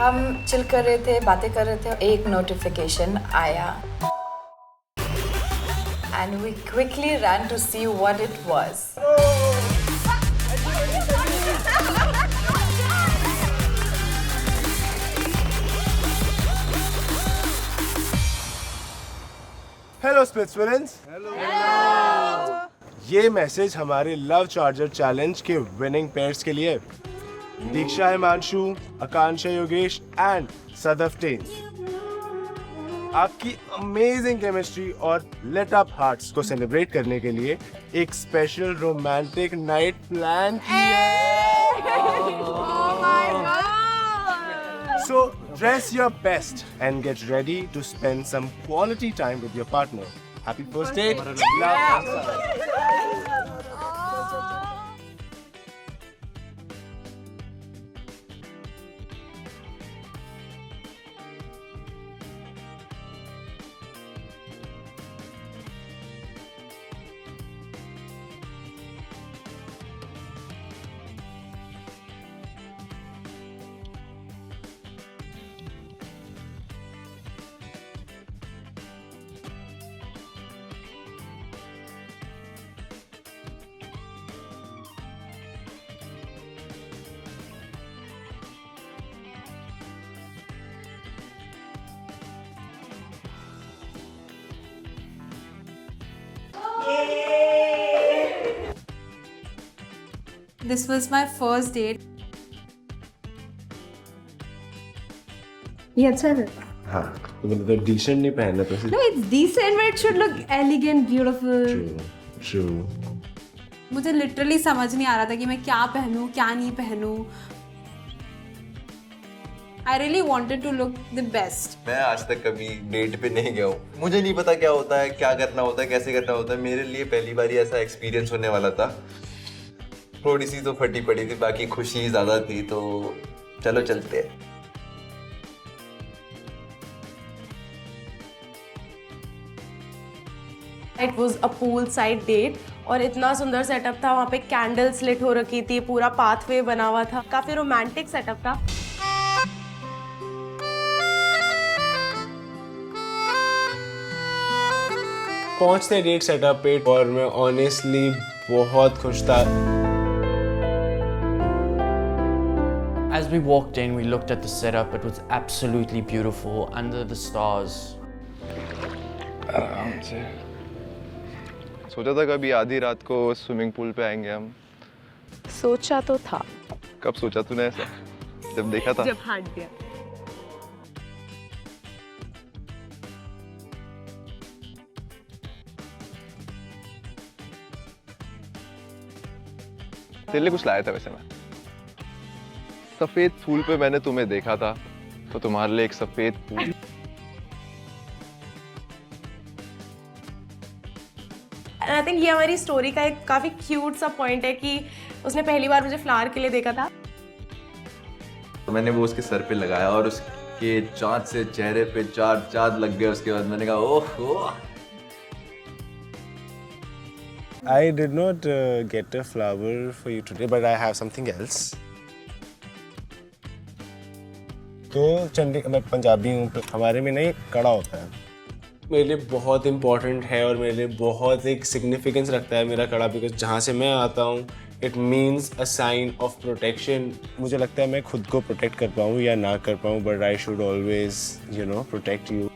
हम चिल कर रहे थे, बातें कर रहे थे, एक नोटिफिकेशन आया and we quickly ran to see what it was. Hello Splitsvillians. ये मैसेज हमारे लव चार्जर चैलेंज के विनिंग पेयर्स के लिए। दीक्षा हिमांशु, आकांक्षा योगेश एंड सदफ टेन। आपकी अमेजिंग केमिस्ट्री और लेट अप हार्ट्स को सेलिब्रेट करने के लिए एक स्पेशल रोमांटिक नाइट प्लान किया। So dress your best and get ready to spend some quality time with your partner. Happy first date. Love. This was my first date. ये अच्छा है। हाँ, तो मतलब decent नहीं पहनना तो No, it's decent, but it should look elegant, beautiful. True. मुझे literally समझ नहीं आ रहा था कि मैं क्या पहनूं, क्या नहीं पहनूं। I really wanted to look the best. मैं आज तक कभी डेट पे नहीं गया हूँ। मुझे नहीं पता क्या होता है, क्या करना होता है, कैसे करना होता है। मेरे लिए पहली बार ऐसा एक्सपीरियंस होने वाला था। थोड़ी सी तो फटी पड़ी थी, बाकी खुशी ज़्यादा थी, तो चलो चलते हैं। It was a poolside date और इतना सुंदर सेटअप था। वहाँ पे कैंडल्स लिट हो रखी थी, पूरा पाथवे बना हुआ था, काफ़ी रोमांटिक सेटअप था। पहुंचते डेट सेटअप पे और मैं ऑनेस्टली बहुत खुश था। As we walked in, we looked at the setup. It was absolutely beautiful under the stars. आराम से सोचा था कभी आधी रात को स्विमिंग पूल पे आएंगे हम। सोचा तो था। कब सोचा तूने ऐसा? जब देखा था? जब हट गया। तेरे लिए कुछ लाया था वैसे मैं। सफेद फूल पे मैंने तुम्हें देखा था, तो तुम्हारे लिए एक सफेद फूल। आई थिंक ये हमारी स्टोरी का एक काफी क्यूट सा पॉइंट है कि उसने पहली बार मुझे फ्लावर के लिए देखा था। मैंने वो उसके सर पे लगाया और उसके चाँद से चेहरे पे चार चाँद लग गए। उसके बाद मैंने कहा ओह। I did not get a flower for you today, but I have something else. तो मैं पंजाबी हूँ, हमारे में नहीं कड़ा होता है। मेरे लिए बहुत इम्पोर्टेंट है और मेरे लिए बहुत एक सिग्निफिकेंस रखता है मेरा कड़ा, बिकॉज जहाँ से मैं आता हूँ it means a sign of protection. मुझे लगता है मैं खुद को प्रोटेक्ट कर पाऊँ या ना कर पाऊँ, but I should always protect you.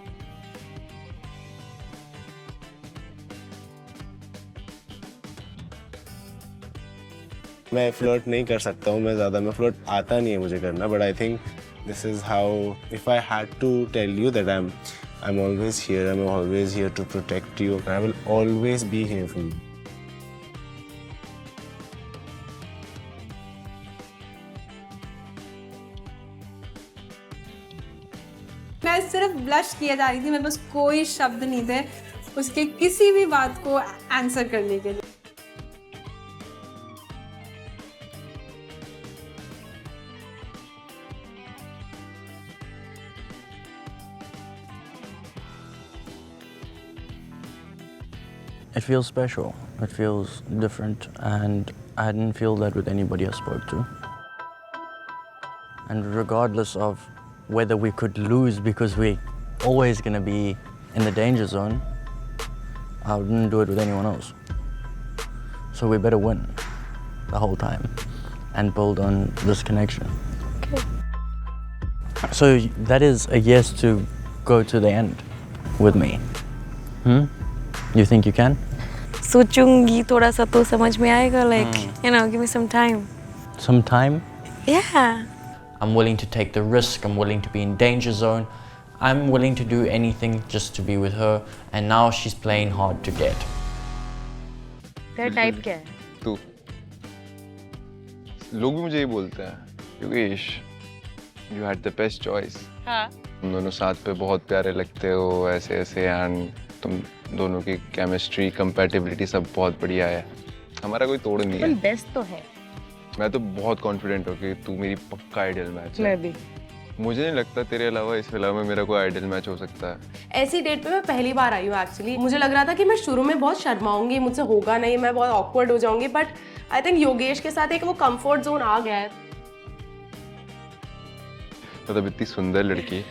मैं फ्लर्ट नहीं कर सकता हूँ, मैं फ्लर्ट आता नहीं है मुझे करना, but I think this is how if I had to tell you that I'm always here, I'm always here to protect you, I will always be here for you. मैं सिर्फ ब्लश किया जा रही थी, मेरे पास कोई शब्द नहीं थे उसके किसी भी बात को आंसर करने के लिए। It feels special. It feels different, and I didn't feel that with anybody I spoke to. And regardless of whether we could lose because we're always going to be in the danger zone, I wouldn't do it with anyone else. So we better win the whole time and build on this connection. Okay. So that is a yes to go to the end with me. You think you can? सोचूंगी थोड़ा सा तो समझ में आएगा like you know give me some time. Some time? Yeah. I'm willing to take the risk. I'm willing to be in danger zone. I'm willing to do anything just to be with her. And now she's playing hard to get. तेरा type क्या है? तू लोग भी मुझे ये बोलते हैं Yogesh you had the best choice. हाँ। तुम दोनों साथ पे बहुत प्यारे लगते हो ऐसे ऐसे एंड तुम दोनों की केमिस्ट्री कंपैटिबिलिटी सब बहुत बढ़िया है, हमारा कोई तोड़ नहीं है। बेस्ट तो है। मैं तो बहुत कॉन्फिडेंट हूँ कि तू मेरी पक्का आइडियल मैच है। मैं भी। मुझे नहीं लगता तेरे अलावा इस फिल्म में मेरा कोई आइडियल मैच हो सकता है। ऐसी डेट पे मैं पहली बार आई हूँ एक्चुअली। मुझे लग रहा था कि मैं शुरू में बहुत शर्माऊंगी, मुझसे होगा नहीं, मैं बहुत ऑकवर्ड हो जाऊंगी, बट आई थिंक योगेश के साथ एक वो कंफर्ट जोन आ गया है। मतलब इतनी सुंदर लड़की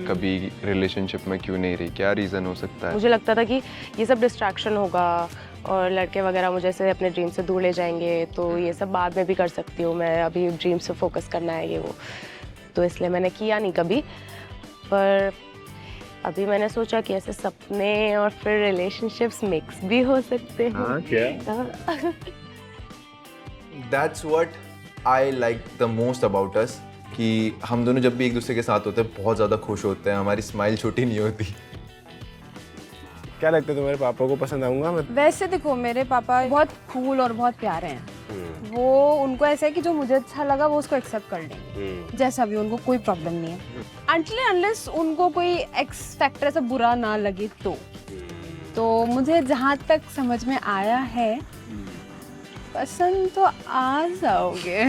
कभी रिलेशनशिप में क्यों नहीं रही, क्या रीजन हो सकता है? मुझे लगता था कि ये सब डिस्ट्रैक्शन होगा और लड़के वगैरह मुझे से अपने ड्रीम से दूर ले जाएंगे, तो ये सब बाद में भी कर सकती हूँ मैं, अभी ड्रीम से फोकस करना है ये वो, तो इसलिए मैंने किया नहीं कभी। पर अभी मैंने सोचा कि ऐसे सपने और फिर रिलेशनशिप्स मिक्स भी हो सकते हैं। हाँ क्या? That's what I like the most about us कि हम दोनों जब भी एक दूसरे के साथ होते हैं बहुत ज़्यादा खुश होते हैं, हमारी स्माइल छोटी नहीं होती। क्या लगता है तुम्हारे पापा को पसंद आऊंगा मैं? वैसे देखो मेरे पापा बहुत कूल और बहुत प्यारे हैं। वो उनको ऐसा है कि जो मुझे अच्छा लगा वो उसको एक्सेप्ट कर लेंगे जैसा भी, उनको कोई प्रॉब्लम नहीं है अनटिल अनलेस उनको कोई एक्स फैक्टर ऐसा बुरा ना लगे तो मुझे जहाँ तक समझ में आया है पसंद तो आ जाओगे।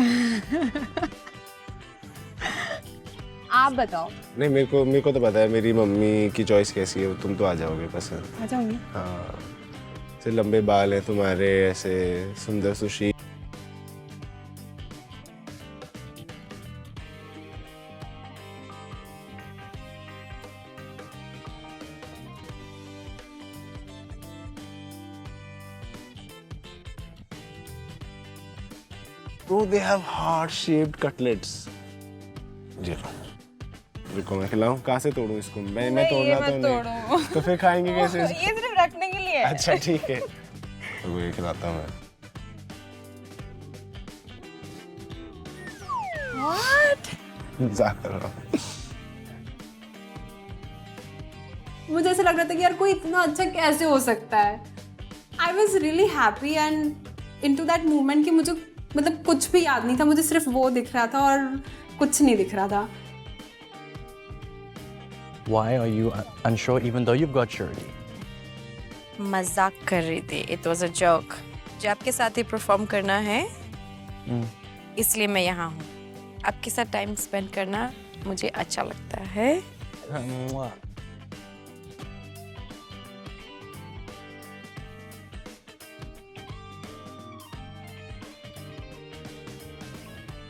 आप बताओ। नहीं मेरे को तो पता है मेरी मम्मी की चॉइस कैसी है, तुम तो आ जाओगे पसंद। आ जाऊंगी। हाँ ऐसे लंबे बाल हैं तुम्हारे, ऐसे सुंदर सुशील। Bro, they have heart-shaped cutlets. जी रुको मैं खिलाऊं, कहाँ से तोड़ूं इसको? मैं तोड़ना तो नहीं, तो फिर खाएंगे कैसे? ये सिर्फ रखने के लिए है। अच्छा ठीक है, तो ये खिलाता हूँ मैं। What? मजाक कर रहा हूँ। मुझे ऐसा लग रहा था कि यार कोई इतना अच्छा कैसे हो सकता है। I was really happy and into that moment कि मुझे मतलब कुछ भी याद नहीं था, मुझे सिर्फ वो दिख रहा था और कुछ नहीं दिख रहा था। Why are you unsure even though you've got surety? मजाक कर रही थी, it was a joke। जो आपके साथ ही परफॉर्म करना है इसलिए मैं यहाँ हूँ। आपके साथ टाइम स्पेंड करना मुझे अच्छा लगता है।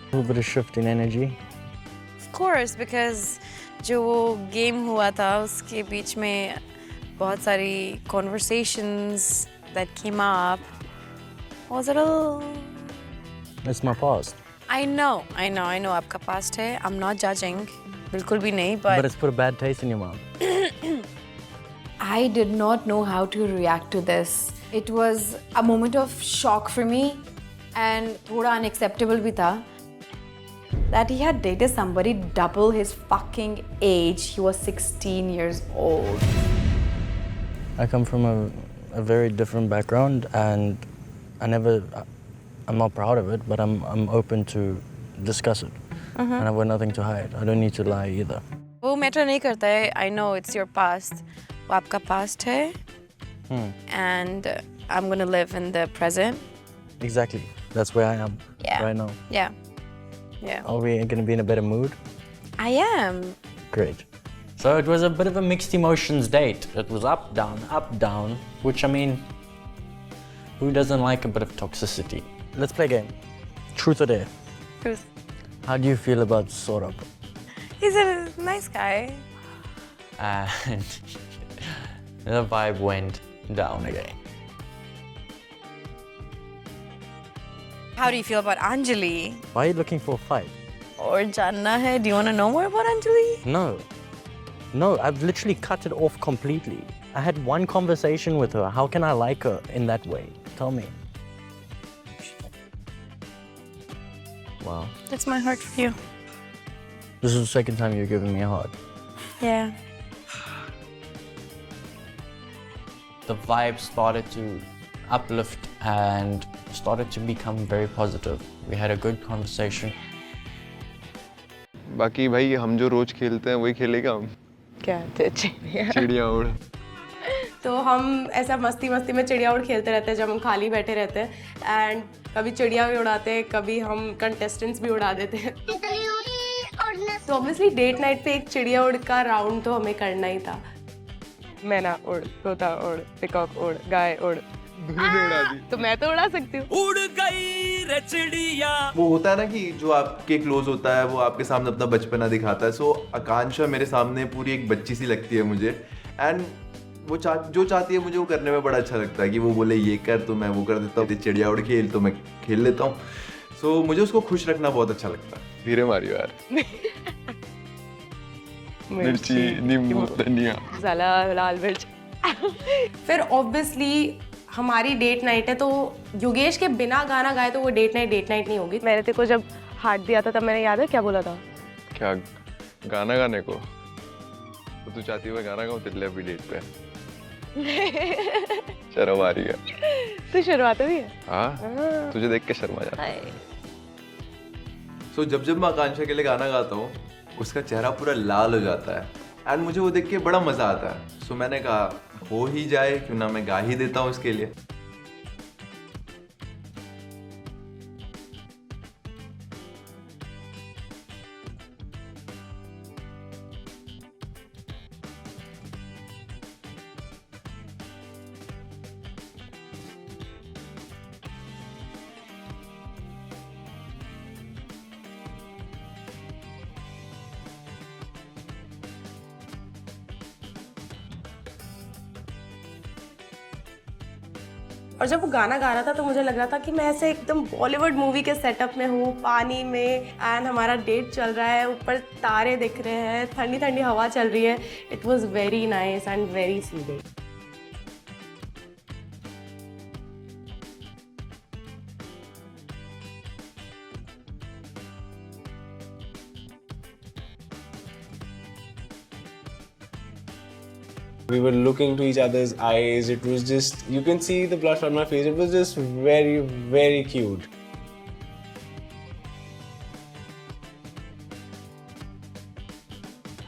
A little bit of shift in energy. Of course, because जो गेम हुआ था उसके बीच में बहुत सारी conversations that came up was a little... It's my past. I know आपका past है, I'm not judging, बिल्कुल भी नहीं, But it's put a bad taste in your mouth. I did not know how to react to this. It was a moment of shock for me and थोड़ा unacceptable भी था that he had dated somebody double his fucking age. He was 16 years old. I come from a very different background and I'm not proud of it, but I'm open to discuss it. And I've got nothing to hide. I don't need to lie either. वो matter नहीं करता है. I know it's your past. वो आपका past है. And I'm gonna live in the present. Exactly. That's where I am right now. Yeah. Are we going to be in a better mood? I am. Great. So it was a bit of a mixed emotions date. It was up, down, which I mean, who doesn't like a bit of toxicity? Let's play a game. Truth or dare? Truth. How do you feel about Saurabh? He's a nice guy. And the vibe went down again. How do you feel about Anjali? Why are you looking for a fight? Or janna hai? Do you want to know more about Anjali? No, I've literally cut it off completely. I had one conversation with her. How can I like her in that way? Tell me. Wow. That's my heart for you. This is the second time you're giving me a heart. Yeah. The vibe started to uplift and started to become very positive. We had a good conversation. बाकी भाई हम जो रोज खेलते हैं वही खेलेगा हम। क्या चिड़िया चिड़िया उड़। तो हम ऐसा मस्ती मस्ती में चिड़िया उड़ खेलते रहते हैं जब हम खाली बैठे रहते हैं एंड कभी चिड़िया भी उड़ाते हैं, कभी हम कंटेस्टेंट्स भी उड़ा देते हैं। तो ऑब्वियसली डेट नाइट पे एक चिड़िया उड़ का राउंड तो हमें करना ही था। मैना उड़, तोता उड़, पिकॉक उड़, गाय उड़। तो मैं तो उड़ा सकती हूँ। उड़ गई रे चिड़िया। वो होता है ना कि जो आपके क्लोज होता है वो आपके सामने अपना बचपना दिखाता है। सो आकांक्षा मेरे सामने पूरी एक बच्ची सी लगती है मुझे एंड वो जो चाहती है मुझे वो करने में बड़ा अच्छा लगता है कि वो बोले ये कर तो मैं वो कर देता हूँ, चिड़िया उड़ खेल तो मैं खेल लेता हूँ। सो मुझे उसको खुश रखना बहुत अच्छा लगता है। धीरे मारियो यार। मिर्ची, नींबू, धनिया, साला लाल मिर्च। फिर ऑब्वियसली हमारी डेट नाइट है तो योगेश के बिना गाना गाए तो वो डेट नाइट नहीं होगी। मैंने तेरे को जब हार्ट दिया था तब मैंने याद है क्या बोला था? क्या गाना गाने को? तो तू चाहती है मैं गाना गाऊं तेरे लिए अभी डेट पे? शर्म आ रही है। तू शर्माता भी है? हाँ, तुझे देख के शर्मा जाता है। सो जब मैं आकांक्षा के लिए गाना गाता हूँ उसका चेहरा पूरा लाल हो जाता है एंड मुझे वो देख के बड़ा मजा आता है। सो मैंने कहा हो ही जाए, क्यों ना मैं गा ही देता हूँ इसके लिए। और जब वो गाना गा रहा था तो मुझे लग रहा था कि मैं ऐसे एकदम बॉलीवुड मूवी के सेटअप में हूँ, पानी में एंड हमारा डेट चल रहा है, ऊपर तारे दिख रहे हैं, ठंडी ठंडी हवा चल रही है। It was very nice and very soothing. We were looking to each other's eyes. It was just, you can see the blush on my face. It was just very, very cute.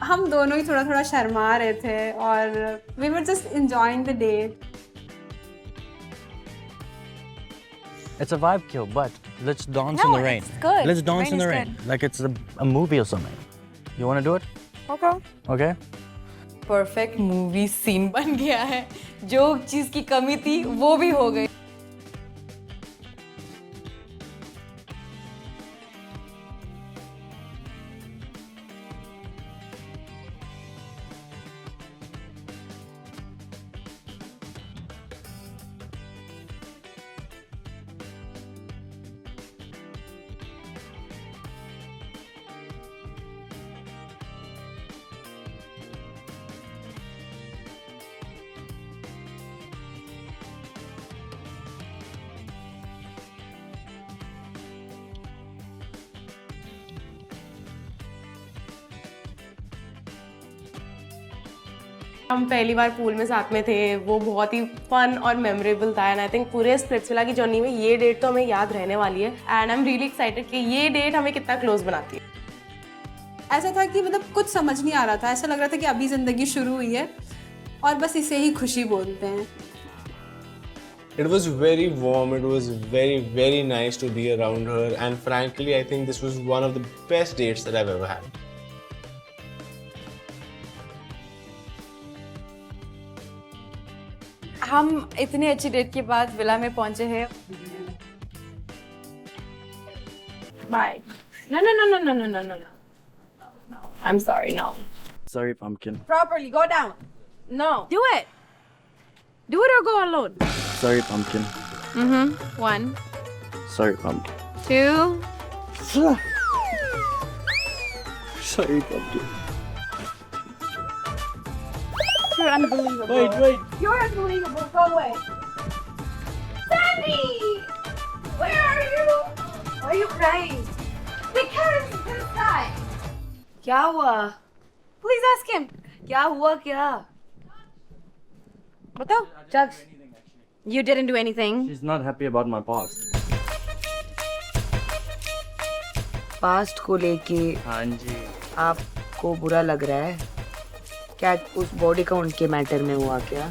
हम दोनों ही थोड़ा थोड़ा शर्मा रहे थे और we were just enjoying the day. It's a vibe kill, but let's dance No, in the rain. it's good. Let's dance Rain in the is rain, good. like it's a movie or something. You want to do it? Okay. Okay. Perfect movie scene बन गया है। जो चीज़ की कमी थी वो भी हो गई। हम पहली बार पूल में साथ में थे, वो बहुत ही फन और मेमोरेबल था एंड आई थिंक पूरे स्प्लिट्सविला की जर्नी में ये डेट तो हमें याद रहने वाली है and I am really excited कि ये डेट हमें कितना क्लोज बनाती है। ऐसा था कि मतलब कुछ समझ नहीं आ रहा था, ऐसा लग रहा था कि अभी ज़िंदगी शुरू हुई है और बस इसे ही खुशी बोलते हैं। It was very warm. It was very, very nice to be around her. And frankly, I think this was one of the best dates that I've ever had. हम इतने अच्छी डेट के बाद विला में पहुंचे हैं। Bye. No. I'm sorry, no. Sorry, pumpkin. Properly, go down. No. Do it. Do it or go alone. Sorry, pumpkin. 1, Sorry, pumpkin. 2. Sorry, pumpkin. You're unbelievable. Wait. You're unbelievable. Go away. Sandy! Where are you? Why are you crying? Take care of this guy. क्या हुआ? Please ask him. क्या हुआ क्या? बताओ. Chucks, You didn't do anything. She's not happy about my past. Past को लेके हाँ जी. आपको बुरा लग रहा है? क्या उस बॉडी काउंट के मैटर में हुआ क्या?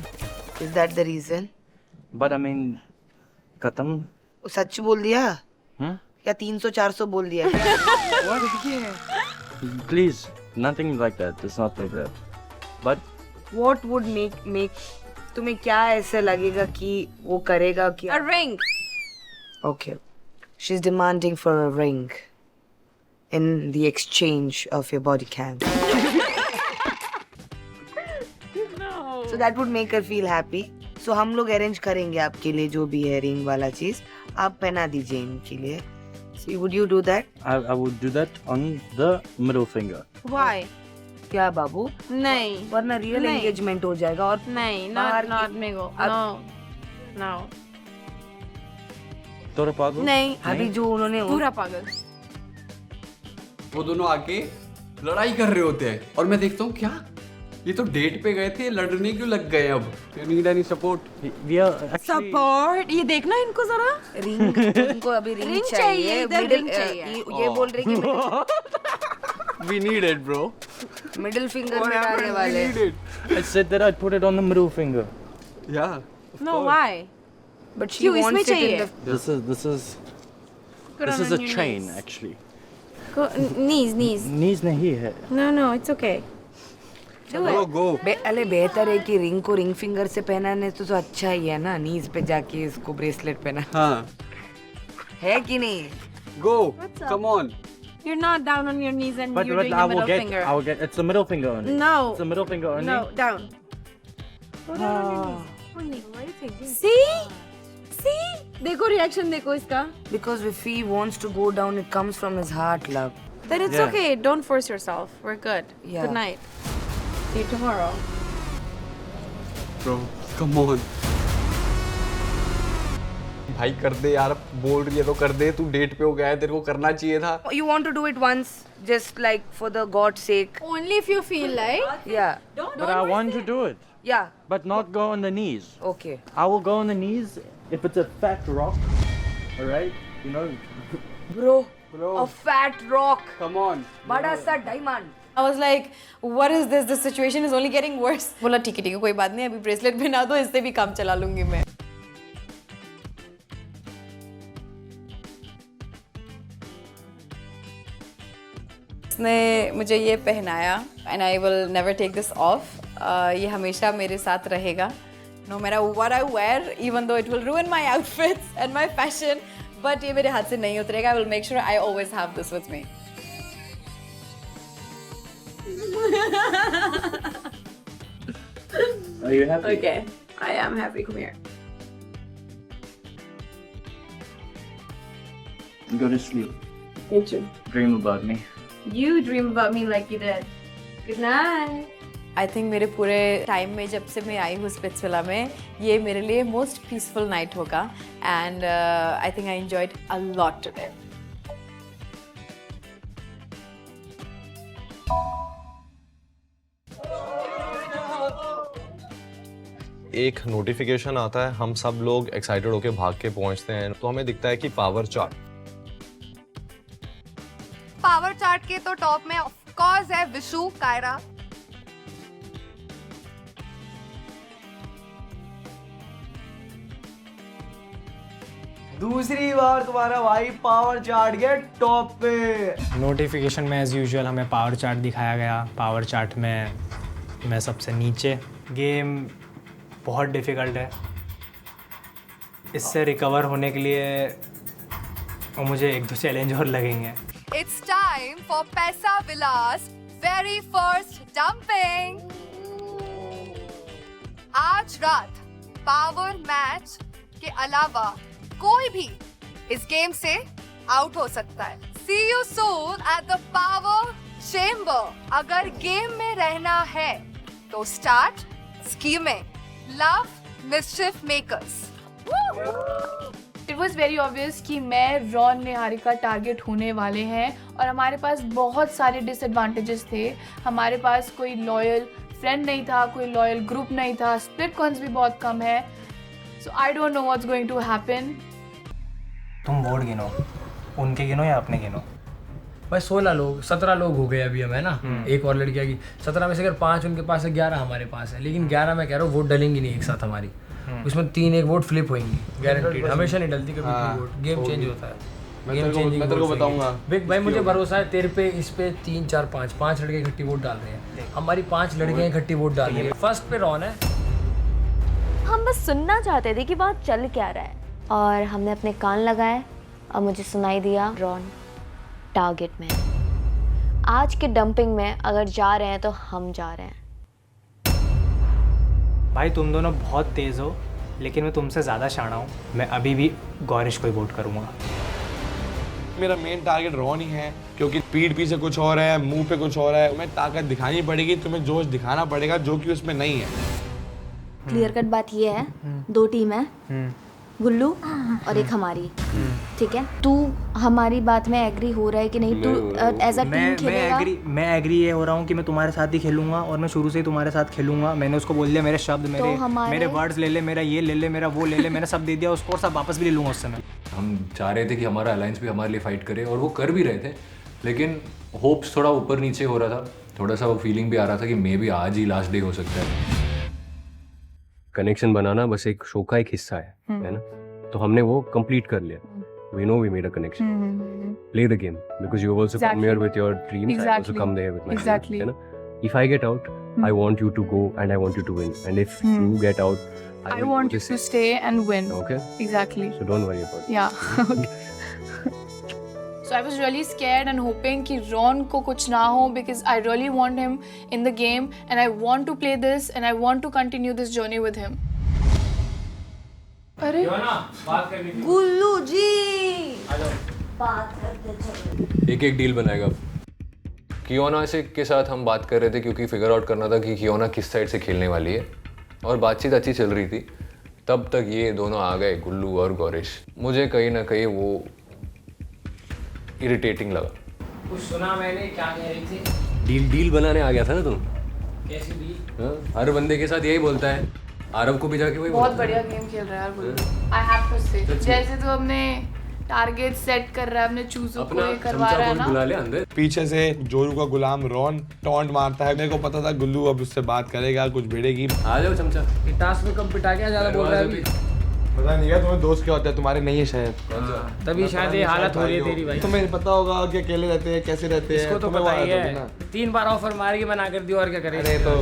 Is that the reason? But I mean, खत्म. सच बोल दिया? Huh? या 300-400 बोल दिया? Please, nothing like that. It's not like that. But What would make तुम्हें क्या ऐसे लगेगा कि वो करेगा कि? A ring. Okay. She's demanding for a ring in the exchange of your body count. So that would make her feel happy. So हम लोग arrange करेंगे आपके लिए जो भी है ring वाला चीज, आप पहना दीजिए इनके लिए. So would you do that? I would do that on the middle finger. Why? क्या बाबू? नहीं. वरना real नहीं. engagement हो जाएगा और नहीं. बाहर Not की- me go. अब- No. No. थोड़ा पागल. नहीं. अभी जो उन्होंने पूरा पागल. वो दोनों आके लड़ाई कर रहे होते हैं और मैं देखता हूँ क्या ये तो डेट पे गए थे लड़ने क्यों लग गए अब need any support We are actually. Support. ये देखना इनको जरा. रिंग उनको अभी रिंग Ring चाहिए. चाहिए, इधर Middle- ring चाहिए. ये बोल रहे कि We need it, bro. Middle finger में डालने वाले हैं. I said that I'd put it on the middle finger. या No, why? But she क्यों इसमें wants it in चाहिए? the This is a chain actually. Knees. Knees नहीं है. No, it's okay. अरे बेहतर है कि रिंग को रिंग फिंगर से पहनाने तो अच्छा ही है ना. नीज पे जाके इसको ब्रेसलेट पहना हाँ है कि नहीं? Go come on You're not down on your knees and But you're doing I the will middle get. finger. I will get. It's the middle finger only. No. It's the middle finger only. No, down. Go down on your knees. See? देखो reaction देखो इसका. Because if he wants to go down, it comes from his heart, love. Then it's Yeah. okay. Don't force yourself. We're good. Yeah. Good night. See you tomorrow. Bro come on भाई कर दे यार बोल रही है तो कर दे तू date पे हो गया है तेरे को करना चाहिए था You want to do it once, just like for the God's sake. Only if you feel like. Yeah. But I want to do it. Yeah. But not go on the knees. Okay. I will go on the knees if it's a fat rock. All right. You know. Bro. A fat rock. Come on बड़ा सा diamond. I was like, what is this? This situation is only getting worse. बोला ठीक है कोई बात नहीं अभी bracelet पहना दो इससे भी काम चला लूंगी मैं. उसने मुझे ये पहनाया and I will never take this off. ये हमेशा मेरे साथ रहेगा. No matter what I wear, even though it will ruin my outfits and my fashion, but ये मेरे हाथ से नहीं उतरेगा. I will make sure I always have this with me. Are you happy? Okay. I am happy. Come here. Go to sleep. You too. Dream about me. You dream about me like you did. Good night. I think मेरे पूरे time में जब से मैं आई हूँ Splitsvilla में ये मेरे लिए मोस्ट पीसफुल नाइट होगा and I think I enjoyed a lot today. एक नोटिफिकेशन आता है हम सब लोग एक्साइटेड होके भाग के पहुंचते हैं तो हमें दिखता है कि पावर चार्ट पावर चार्ट के तो टॉप में ऑफ कोर्स है विशु कायरा दूसरी बार तुम्हारा भाई पावर चार्ट के टॉप पे. नोटिफिकेशन में एज़ यूजुअल हमें पावर चार्ट दिखाया गया. पावर चार्ट में मैं सबसे नीचे. गेम बहुत डिफ़िकल्ट है. इससे रिकवर होने के लिए और मुझे 1-2 चैलेंज और लगेंगे. इट्स टाइम फॉर पैसा विलास very first dumping. आज रात पावर मैच के अलावा कोई भी इस गेम से आउट हो सकता है. See you soon at the power chamber. अगर गेम में रहना है तो start scheming. Love mischief makers. It was very obvious कि मैं, रॉन, निहारिका टारगेट होने वाले हैं और हमारे पास बहुत सारे डिसएडवांटेजेस थे. हमारे पास कोई लॉयल फ्रेंड नहीं था, कोई लॉयल ग्रुप नहीं था, स्प्लिट कॉन्स भी बहुत कम है. So I don't know what's going to happen. तुम वोट गिनो, उनके गिनो या अपने गिनो. भाई 16 लोग 17 लोग हो गए अभी हम, है ना. एक और लड़की आएगी. 17 में से अगर 5 उनके पास है, 11 हमारे पास है. लेकिन 11 मैं कह रहा हूँ वोट डलेंगी नहीं एक साथ हमारी. उसमें 3 एक वोट फ्लिप होंगी गारंटीड. हमेशा नहीं डलती कभी वोट. गेम चेंज होता है. मैं तेरे को बताऊंगा. बिग भाई मुझे भरोसा है तेरे पे. इस पे 3 4 5 लड़के इकट्ठी वोट डाल रहे हैं. हमारी 5 लड़कियां इकट्ठी वोट डाल रही है. फर्स्ट पे रॉन है. हम बस सुनना चाहते थे कि वहाँ चल क्या रहा है, और हमने अपने कान लगाए और मुझे सुनाई दिया रॉन टारगेट में. आज के डंपिंग में अगर जा रहे हैं तो हम जा रहे हैं. भाई तुम दोनों बहुत तेज़ हो, लेकिन मैं तुमसे ज़्यादा शाना हूँ. मैं अभी भी गौरिश को ही वोट करूँगा. मेरा मेन टारगेट रॉन ही है, क्योंकि पीठ पीछे कुछ और है, मुंह पे कुछ और है. तुम्हें ताकत दिखानी पड़ेगी, तुम्हें जोश दिखाना पड़ेगा जो कि उसमें नहीं है. क्लियर कट बात ये है, 2 टीम है, गुल्लू और एक हमारी. ठीक है, तू हमारी बात में एग्री हो रहा है कि नहीं? तू एज अ टीम खेलेगा? मैं एग्री ये हो रहा हूँ कि मैं तुम्हारे साथ ही खेलूंगा, और मैं शुरू से ही तुम्हारे साथ खेलूंगा. मैंने उसको बोल दिया मेरे शब्द, मेरे वर्ड्स ले ले, मेरा ये ले ले, मेरा वो ले ले. मैंने सब दे दिया उसको, और सब वापस भी ले लूँगा उससे. मैं हम चाह रहे थे कि हमारा अलायंस भी हमारे लिए फाइट करे, और वो कर भी रहे थे. लेकिन होप्स थोड़ा ऊपर नीचे हो रहा था. थोड़ा सा वो फीलिंग भी आ रहा था कि मे बी आज ही लास्ट डे हो सकता है. कनेक्शन बनाना बस एक शो का एक हिस्सा है ना. तो हमने वो कंप्लीट कर लिया. We know we made a connection. Play the game because you have also come here with your dreams. I also come there with my dreams. है ना? If I get out, I want you to go and I want you to win. And if you get out, I want you to stay and win. Okay. Exactly. So don't worry about it. Yeah. So I was really scared and hoping कि Ron को कुछ ना हो, because I really want him in the game and I want to play this and I want to continue this journey with him. अरे गुल्लू जी बात करते एक deal बनाएगा. कियोना से के साथ हम बात कर रहे थे, क्योंकि फिगर आउट करना था कि कियोना किस साइड से खेलने वाली है, और बातचीत अच्छी चल रही थी. तब तक ये दोनों आ गए, गुल्लू और गौरिश. मुझे कहीं ना कहीं वो इरिटेटिंग लगा. कुछ सुना मैंने, क्या कह रही थी? डील बनाने आ गया था ना तुम. कैसी डील? हर बंदे के साथ यही बोलता है. आरव को भी जाके वही बहुत बढ़िया गेम खेल रहा है यार गुल्लू. I have to say, जैसे तो अपने टारगेट सेट कर रहा है, अपने चूजों को ये करवा रहा है ना. बुला ले अंदर. पीछे से जोरू का गुलाम रॉन टॉन्ट मारता है. मेरे को पता था गुल्लू अब उससे बात करेगा, कुछ भिड़ेगी. आ जाओ चमचा. टास्क में कब पिटा क्या ज्यादा बोल रहा है अभी? पता नहीं है तुम्हें दोस्त क्या होता है, तुम्हारे नहीं है शायद. तभी शायद ये हालत हो रही है तेरी भाई. तुम्हें पता होगा कि अकेले रहते हैं, कैसे रहते हैं. इसको तो पता ही है. 3 बार ऑफर मार के मना कर दिया, और क्या करे. अरे तो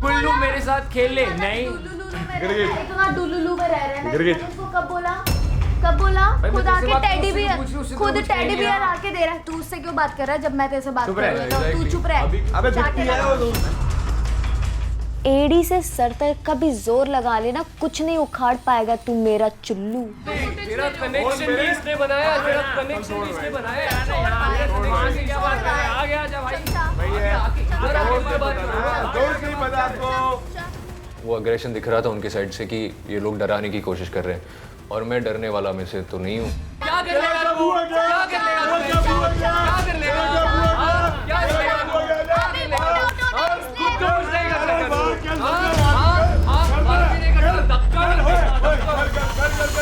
गुल्लू मेरे साथ खेल ले. नहीं इतना डुलुलु में रह रहे हैं. मैंने उसको कब बोला? खुद आके टेडी बियर आके दे रहा है. तू उससे क्यों बात कर रहा है जब मैं तेरे से बात कर रही हूं? तू चुप रह. अबे बिट्टी है वो. एडी से सर तक कभी जोर लगा लेना, कुछ नहीं उखाड़ पाएगा तू मेरा चुल्लू. तेरा कनेक्शन किसने बनाया? तेरा कनेक्शन किसने बनाया? वहां से क्या बात कर रहा है? आ गया जा भाई. दोस्त नहीं पता आपको. वो अग्रेशन दिख रहा था उनके साइड से कि ये लोग डराने की कोशिश कर रहे हैं, और मैं डरने वाला में से तो नहीं हूँ. क्या कर लेगा तू? क्या कर लेगा तू? क्या कर लेगा? क्या कर लेगा तू? खुद तो कुछ नहीं कर सकता तू. बात भी नहीं कर सकता. धक्का नहीं कर सकता.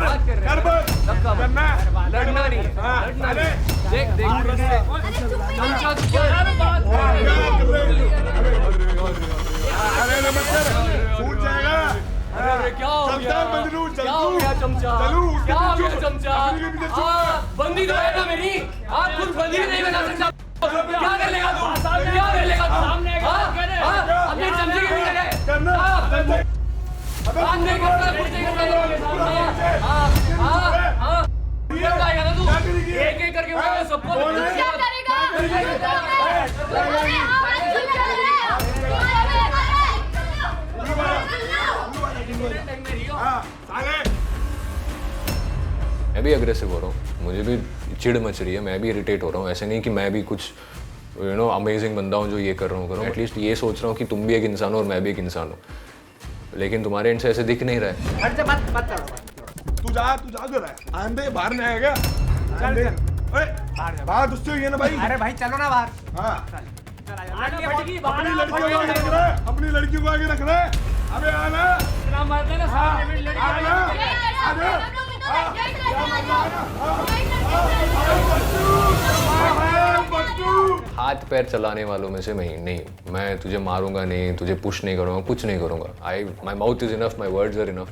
बात कर रहे हैं. धक्का करना, लड़ना नहीं. लड़ना नहीं. देख चमचा तू क्या बात कर रहे छूट जाएगा. अरे क्या हो गया? क्या हो गया चमचा? क्या हो गया चमचा? बंदी तो है ना मेरी. आप खुद बंदी नहीं बना सकता. क्या कर लेगा तू? क्या कर लेगा तू? अपने चमचे की भी लगे. बात नहीं करता, कुछ नहीं करता. तू एक एक करके सबको क्या करेगा? मैं भी अग्रेसिव हो रहा हूँ, मुझे भी चिढ़ मच रही है, मैं भी इरिटेट हो रहा हूँ। ऐसे नहीं कि मैं भी कुछ अमेजिंग बंदा हूँ जो ये कर रहा हूँ। एटलीस्ट ये सोच रहा हूँ कि तुम भी एक इंसान हो और मैं भी एक इंसान हूँ, लेकिन तुम्हारे एंड से ऐसे दिख नहीं रहा है। तू जा उधर है, आंदे बाहर नहीं आएगा। चल बात उससे हुई है ना भाई। अरे भाई चलो ना बाहर। हाँ अपनी लड़कियों को आगे रख रहा है। अबे आना हाथ पैर चलाने वालों में से मैं नहीं हूँ। मैं तुझे मारूंगा नहीं, तुझे पुश नहीं करूँगा, कुछ नहीं करूँगा। My mouth is enough, my words are enough.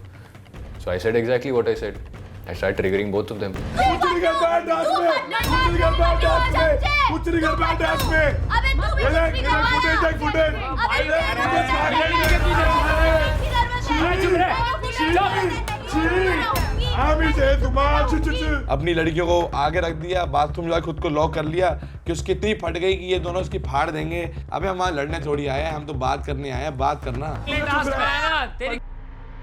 So I said exactly what I said. I started triggering both of them. अपनी लड़कियों को आगे रख दिया, बाथरूम जाकर खुद को लॉक कर लिया कि उसकी इतनी फट गई कि ये दोनों उसकी फाड़ देंगे। अबे हम लड़ने थोड़ी आए हैं, हम तो बात करने आए हैं, बात करना।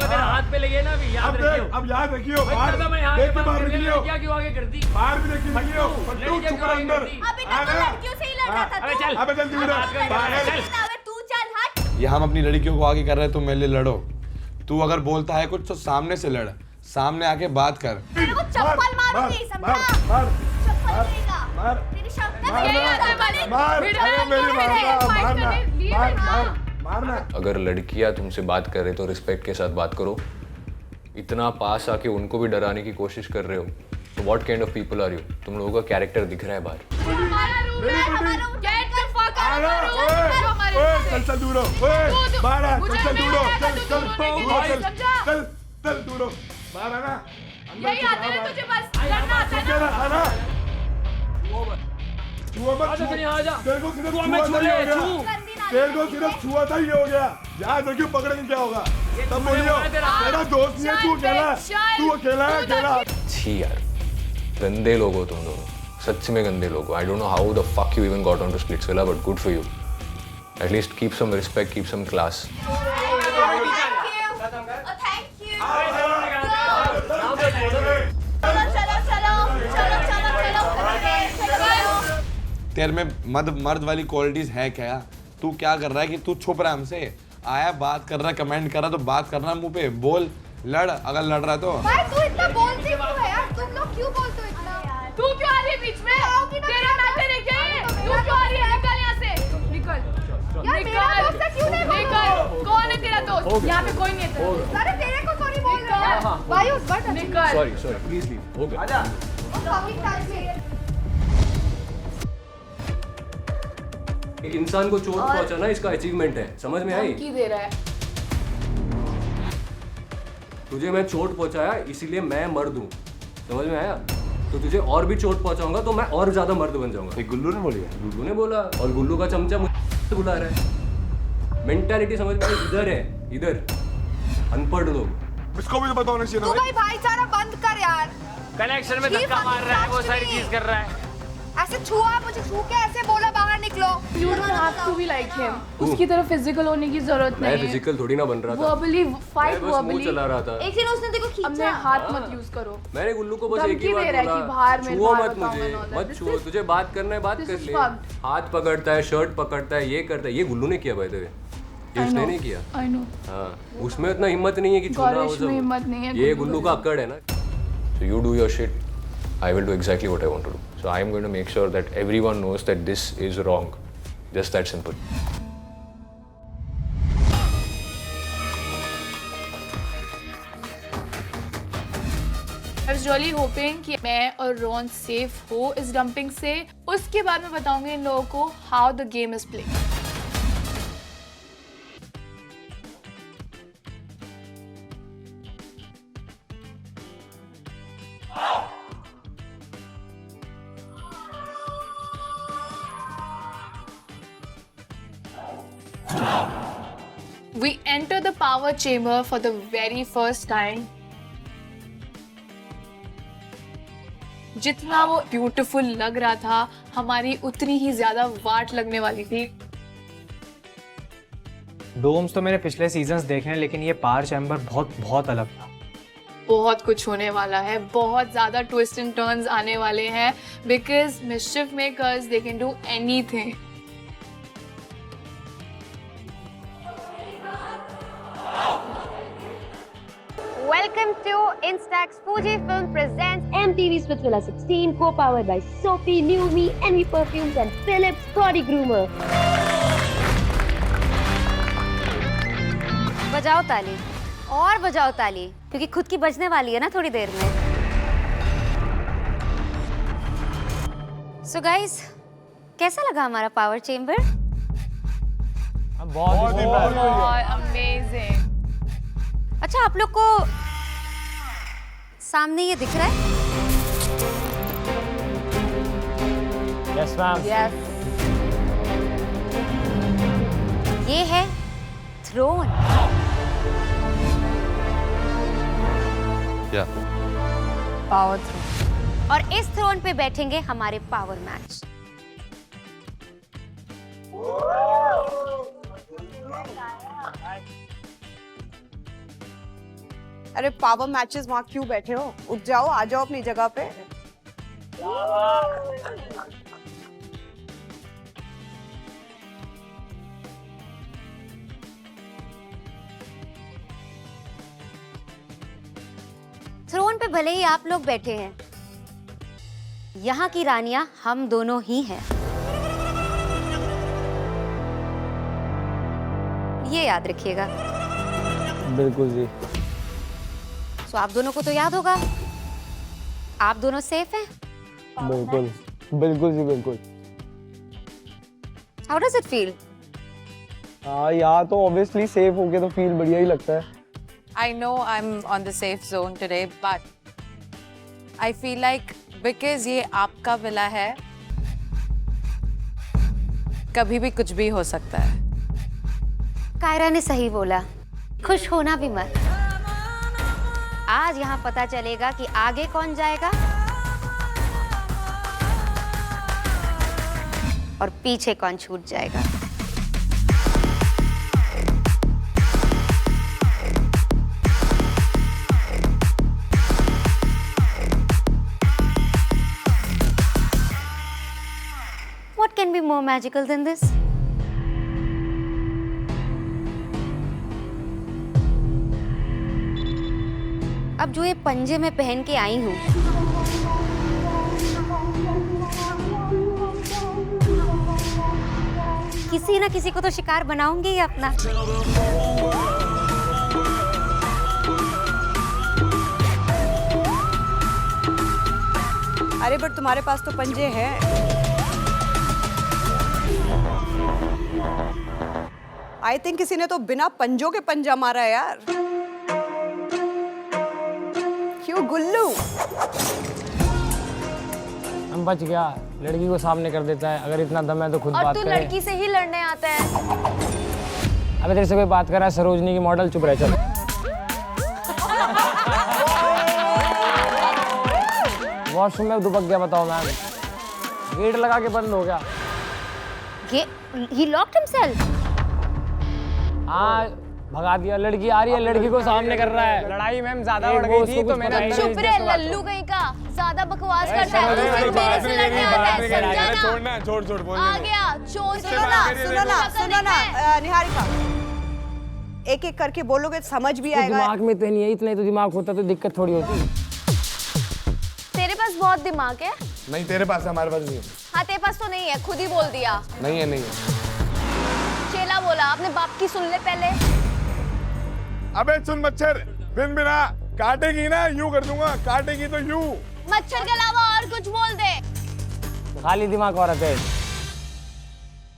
हाथ पे लगे ना अभी, याद रखियो। अब याद रखियो, बाहर देख के बाहर निकलियो। क्या क्यों आगे करती? बाहर भी देख के निकलियो। फट्टू चुप रह अंदर। लड़कियों से ही लड़ रहा था तू। अबे चल दूर अबे तू चल हट। ये हम अपनी लड़कियों को आगे कर रहे हैं, तुम मेरे लिए लड़ो। तू अगर बोलता है कुछ तो सामने से लड़, सामने आके बात कर। वो चप्पल मारूंगी, समझा? चप्पल देगा। मार तेरी शक्ति यही आता है मारे। मारना। अगर लड़कियां तुमसे बात कर रहे तो रिस्पेक्ट के साथ बात करो। इतना पास आके उनको भी डराने की कोशिश कर रहे हो तो what kind of people are you? तुम लोगों का कैरेक्टर दिख रहा है बाहर। चल दूर हो, बाहर आ, चल दूर हो, चल दूर हो, बाहर आना। यही आता है तुझे, बस लड़ना आता है ना। तेरे को सिर्फ छुआ था, ये हो गया। याद रखियो, पकड़ेंगे क्या होगा तब बोलियो। तेरा दोस्त नहीं है, तू अकेला है, अकेला। छी यार, गंदे लोग हो तुम दोनों, सच में गंदे लोग हो। I don't know how the fuck you even got on to Splitsvilla, but good for you. At least keep some respect, keep some class. तेरे में मर्द वाली क्वालिटीज है क्या? तू क्या कर रहा है कि तू छुप रहा है हमसे? आया बात कर रहा है, कमेंट कर रहा है तो बात करना मुंह पे, बोल, लड़ अगर लड़ रहा है तो। भाई तू इतना बोलती क्यों है यार? तुम लोग क्यों बोलते हो इतना? तू क्यों आ रही है बीच में? तेरा मैटर है क्या ये? तू क्यों आ रही है? निकल यहाँ से, निकल। यार मेरा दोस्त है, क्यों नहीं बोल रहा? निकल। कौन है तेरा दोस्त? यहाँ पे कोई नहीं है। अरे तेरे को सॉरी बोल रहा है भाई, उस बट निकल। Sorry please leave. हो गया। आजा। फकिंग टाइम से एक इंसान को चोट पहुंचाना इसका अचीवमेंट है, समझ में आई? धमकी दे रहा है। तुझे मैं चोट पहुंचाया इसीलिए मैं मर्द हूँ, समझ में आया? तो तुझे और भी चोट पहुंचाऊंगा तो मैं और ज्यादा मर्द बन जाऊंगा। गुल्लू ने बोली? गुल्लू ने बोला, और गुल्लू का चमचा मुझे बुला रहा है। मेंटालिटी समझ में इधर है, इधर अनपढ़ लोग। इसको भी तो पता होना चाहिए ना भाई। भाईचारा बंद कर यार। कनेक्शन में धक्का मार रहा है, वो सारी चीज कर रहा है। ऐसे छुआ मुझे, छू के ऐसे बोला बाहर निकलो। You don't have to be like him. उसकी तरह फिजिकल होने की जरूरत मैं नहीं है। फिजिकल थोड़ी ना बन रहा था। Verbally fight, मैं बस मुंह verbally। चला रहा था। एक दिन उसने देखो खींचा। अपने हाथ मत यूज करो। मैंने गुल्लू को बस एक ही धमकी बात दे रहा है बोला, कि बाहर में छुओ बाहर मत बताऊंगा मुझे, and all मत that. छुओ। तुझे बात करना है बात this कर is ले। fucked. हाथ पकड़ता है, शर्ट पकड़ता है, ये करता है। ये गुल्लू ने किया भाई तेरे, ये उसने नहीं किया। I know. हाँ, उसमें उतना हिम्मत नहीं है कि छूना गौरीश में हिम्मत नहीं है। ये गुल्लू का अक्कड़ है ना। So you do your shit, I will do exactly what I want to do. So I am going to make sure that everyone knows that this is wrong. Just that simple. I was really hoping कि मैं और Ron safe हो इस dumping से। उसके बाद मैं बताऊंगी इन लोगों को how the game is played. We enter the power chamber for the very first time. जितना वो ब्यूटीफुल लग रहा था, हमारी उतनी ही ज्यादा वाट लगने वाली थी। डोम्स तो मैंने पिछले सीजन्स देखे हैं, लेकिन ये पावर चैम्बर बहुत अलग था। बहुत कुछ होने वाला है, बहुत ज्यादा ट्विस्ट एंड टर्न्स आने वाले हैं, because mischief makers they can do anything. Welcome to Instax Fujifilm presents MTV Splitsvilla 16, co-powered by Sophie, New Me, Envy Perfumes and Philips Body Groomer. बजाओ ताली और बजाओ ताली, क्योंकि खुद की बजने वाली है ना थोड़ी देर में। So guys, कैसा लगा हमारा पावर चेम्बर? बहुत अमेजिंग। अच्छा, आप लोग को सामने ये दिख रहा है? Yes ma'am. यस। ये है थ्रोन। या पावर थ्रोन। और इस थ्रोन पे बैठेंगे हमारे पावर मैच। अरे पावर मैचेस वहाँ क्यों बैठे हो? उठ जाओ, आ जाओ अपनी जगह पे। थ्रोन पे भले ही आप लोग बैठे हैं, यहाँ की रानियां हम दोनों ही हैं। ये याद रखिएगा। बिल्कुल जी। तो आप दोनों को तो याद होगा, आप दोनों सेफ हैं? बिल्कुल बिल्कुल जी, बिल्कुल। How does it feel? हाँ, यहाँ तो ऑब्वियसली सेफ होके तो फील बढ़िया ही लगता है। I know I'm on the safe zone today, but I feel like because ये आपका विला है, कभी भी कुछ भी हो सकता है। कायरा ने सही बोला, खुश होना भी मत। आज यहाँ पता चलेगा कि आगे कौन जाएगा और पीछे कौन छूट जाएगा। What can be more magical than this? अब जो ये पंजे में पहन के आई हूँ, किसी ना किसी को तो शिकार बनाऊंगी ही अपना। अरे बट तुम्हारे पास तो पंजे हैं। आई थिंक किसी ने तो बिना पंजों के पंजा मारा है यार। क्यों गुल्लू? हम बच गया, लड़की को सामने कर देता है। अगर इतना दम है तो खुद और बात तू करे। लड़की से ही लड़ने आता है। अबे तेरे से कोई बात कर रहा है, सरोजनी की मॉडल, चुप रह चल। वॉशरूम में दुबक गया, बताओ मैम। गेट लगा के बंद हो गया। He locked himself. हाँ, भगा दिया। लड़की आ रही है, लड़की को सामने कर रहा है। लड़ाई मैम ज्यादा बढ़ गई थी तो मैंने चुप रहे लल्लू कहीं का, ज्यादा बकवास करता है। तू सिर्फ मेरे से लड़ने आता है, समझा ना? छोड़ना, छोड़ बोल। आ गया, चोर सुनो ना निहारिका, एक एक करके बोलोगे समझ भी आएगा। दिमाग में तो नहीं है, इतना ही तो दिमाग होता तो दिक्कत थोड़ी होती। तेरे पास बहुत दिमाग है। नहीं, तेरे पास है, हमारे पास नहीं है। हाँ, तेरे पास तो नहीं है, खुद ही बोल दिया। नहीं है। चेला बोला, अपने बाप की सुन ले पहले। अबे सुन मच्छर, बिन बिना काटेगी ना यूं कर दूंगा, काटेगी तो यूं। मच्छर के अलावा और कुछ बोल दे। खाली दिमाग औरत है।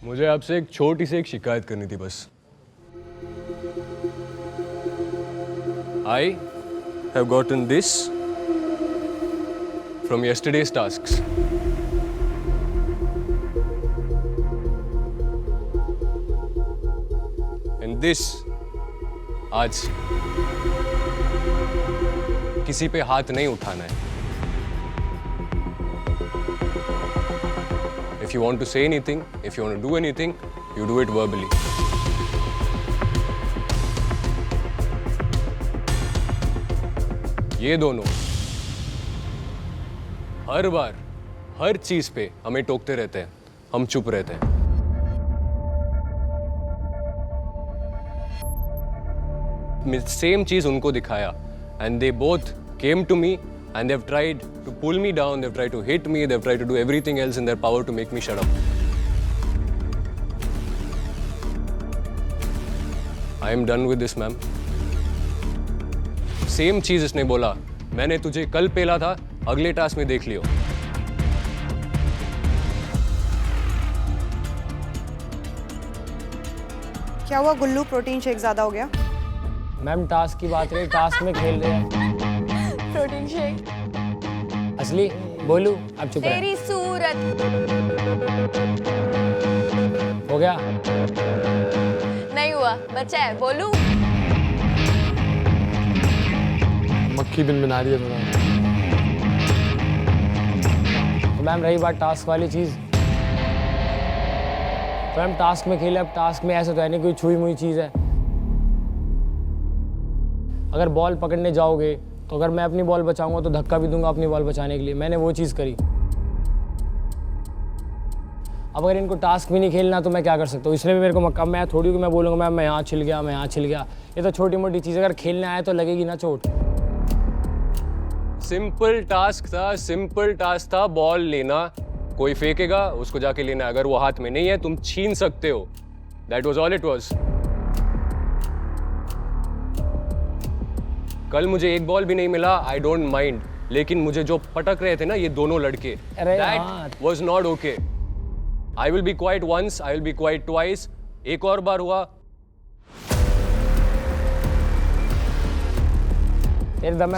मुझे आपसे एक छोटी सी एक शिकायत करनी थी बस। I have gotten this from yesterday's tasks. And this आज किसी पे हाथ नहीं उठाना है। If you want to say anything, if you want to do anything, you do it verbally. ये दोनों हर बार हर चीज पे हमें टोकते रहते हैं, हम चुप रहते हैं। सेम चीज उनको दिखाया and they both came to me and they've tried to pull me down, they've tried to hit me, they've tried to do everything else in their power to make me shut up. I am done with this, ma'am. Same चीज इसने बोला, मैंने तुझे कल पेला था, अगले task में देख लियो। क्या हुआ गुल्लू, प्रोटीन शेक ज्यादा हो गया? मैम टास्क की बात रही, टास्क में खेल रहे हैं। प्रोटीन शेक असली बोलू, अब चुप रहे। तेरी सूरत हो गया? नहीं हुआ, बच्चा है, बोलू। मक्खी बिन बना रही है थोड़ा। तो मैम रही बात टास्क वाली चीज़, तो मैम टास्क में खेले, अब टास्क में ऐसा तो है नहीं कोई छुई मुई चीज़ है। अगर बॉल पकड़ने जाओगे तो अगर मैं अपनी बॉल बचाऊंगा तो धक्का भी दूंगा अपनी बॉल बचाने के लिए, मैंने वो चीज़ करी। अब अगर इनको टास्क भी नहीं खेलना तो मैं क्या कर सकता हूँ? इसने भी मेरे को मक्का, मैं थोड़ी कि मैं बोलूँगा मैम मैं यहाँ छिल गया, मैं यहाँ छिल गया, ये तो छोटी मोटी चीज़, अगर खेलने आए तो लगेगी ना चोट। सिंपल टास्क था बॉल लेना, कोई फेंकेगा उसको जाके लेना, अगर वो हाथ में नहीं है तुम छीन सकते हो। That was all it was. कल मुझे एक बॉल भी नहीं मिला, आई डोंट माइंड, लेकिन मुझे जो पटक रहे थे ना ये दोनों लड़के, that was not okay. I will be quiet once, I will be quiet twice, एक और बार हुआ।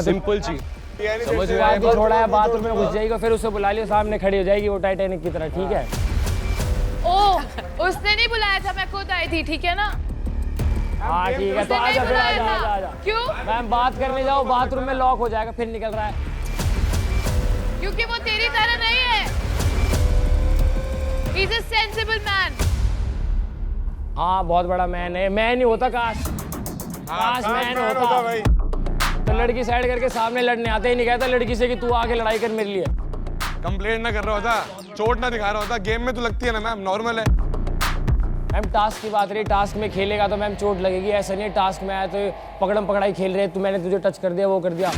सिंपल चीज समझ में आया। थोड़ा है बाथरूम में घुस जाएगा, फिर उसे बुला लियो, सामने खड़ी हो जाएगी वो टाइटैनिक की तरह, ठीक है? ओ उसने नहीं बुलाया था, मैं खुद आई थी, ठीक है ना? हाँ ठीक है, तो आजा फिर, आजा। क्यों? मैम बात करने जाओ, बाथरूम में लॉक हो जाएगा, फिर निकल रहा है। क्योंकि वो तेरी तरह नहीं है। He's a sensible man. हाँ बहुत बड़ा मैन है, मैन ही होता काश मैन होता भाई। तो लड़की साइड करके सामने लड़ने आते ही नहीं कहता लड़की से कि तू आके लड़ाई कर मेरे लिए। कंप्लेंट ना कर रहा होता, चोट ना दिखा रहा होता, गेम में तो लगती है ना मैम, नॉर्मल है। मैम टास्क की बात रही, टास्क में खेलेगा तो मैम चोट लगेगी, ऐसा नहीं है टास्क में आया तो पकड़म पकड़ाई खेल रहे तो मैंने तुझे टच कर दिया, वो कर दिया।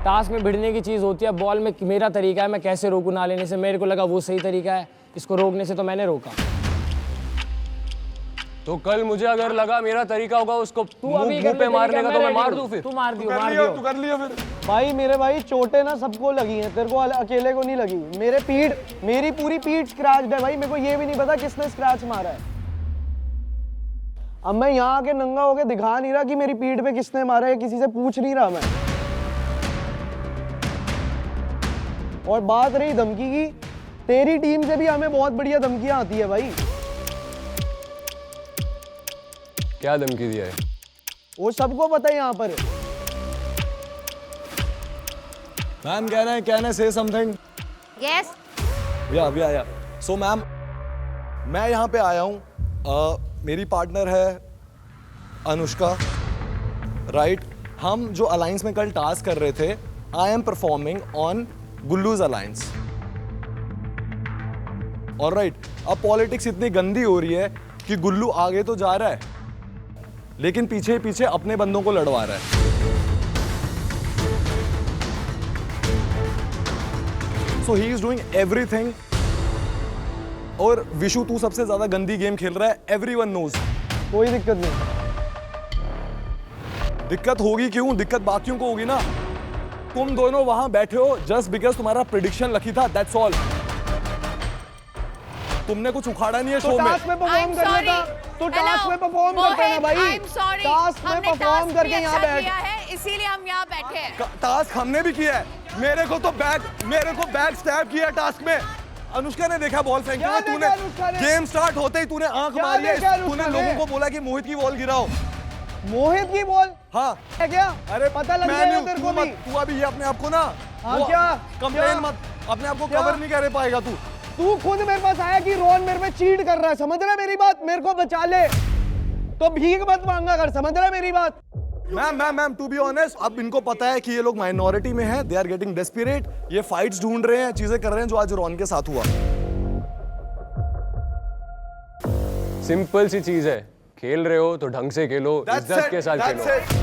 टास्क में भिड़ने की चीज़ होती है, बॉल में मेरा तरीका है, मैं कैसे रोकूं ना लेने से, मेरे को लगा वो सही तरीका है, इसको रोकने से तो मैंने रोका। तो कल मुझे अगर लगा मेरा तरीका होगा उसको मुंह पे मारने का तो मैं मार दूं, फिर तू मार दियो, तू कर लियो फिर। भाई मेरे भाई चोटें ना सबको लगी हैं, तेरे को अकेले को नहीं लगी। मेरी पूरी पीठ स्क्रैच है भाई, मेरे को ये भी नहीं पता किसने स्क्रैच मारा है। अब मैं यहाँ आके नंगा होके दिखा नहीं रहा कि मेरी पीठ पे किसने मारा है, किसी से पूछ नहीं रहा मैं। और बात रही धमकी की, तेरी टीम से भी हमें बहुत बढ़िया धमकियां आती है भाई। क्या धमकी दिया है? वो सबको पता है यहाँ पर। मैम कैन आई से समथिंग? यस। या सो मैम, मैं यहाँ पे आया हूँ, मेरी पार्टनर है अनुष्का, राइट? हम जो अलायंस में कल टास्क कर रहे थे, I am performing on Gullu's alliance, alright? अब पॉलिटिक्स इतनी गंदी हो रही है कि गुल्लू आगे तो जा रहा है लेकिन पीछे पीछे अपने बंदों को लड़वा रहा है। सो ही इज डूइंग एवरीथिंग। और विशु तू सबसे ज्यादा गंदी गेम खेल रहा है, एवरीवन नोज। कोई दिक्कत नहीं। दिक्कत होगी क्यों? दिक्कत बाकियों को होगी ना। तुम दोनों वहां बैठे हो जस्ट बिकॉज तुम्हारा प्रेडिक्शन लकी था, दैट्स ऑल। तुमने कुछ उखाड़ा नहीं है शो में। टास्क में परफॉर्म कर लेता तो टास्क में परफॉर्म करते ना भाई। टास्क में परफॉर्म करके यहाँ बैठ, इसीलिए हम यहाँ बैठे हैं। टास्क हमने भी किया है। मेरे को बैक स्टैब किया टास्क में। अनुष्का ने देखा बॉल फेंकते हुए, तूने गेम स्टार्ट होते ही तूने आंख मारी है, तूने लोगों को बोला कि मोहित की बॉल गिराओ। मोहित की बॉल? हाँ है क्या? अरे पता लग गया तेरे को भी। तू अभी ये अपने आप को ना हाँ क्या कंप्लेन मत, अपने आप को कवर नहीं कर पाएगा तू। तू खुद मेरे पास आया कि रोहन मेरे पे चीट कर रहा है, समझ रहा है मेरी बात, मेरे को बचा ले, तो भीख मत मांगा कर, समझ रहा है मेरी बात। मैम टू बी ऑनेस्ट, अब इनको पता है कि ये लोग माइनॉरिटी में हैं, दे आर गेटिंग डेस्परेट, ये फाइट्स ढूंढ रहे हैं, चीजें कर रहे हैं जो आज रोहन के साथ हुआ। सिंपल सी चीज है, खेल रहे हो तो ढंग से खेलो, इज्जत के साथ खेलो।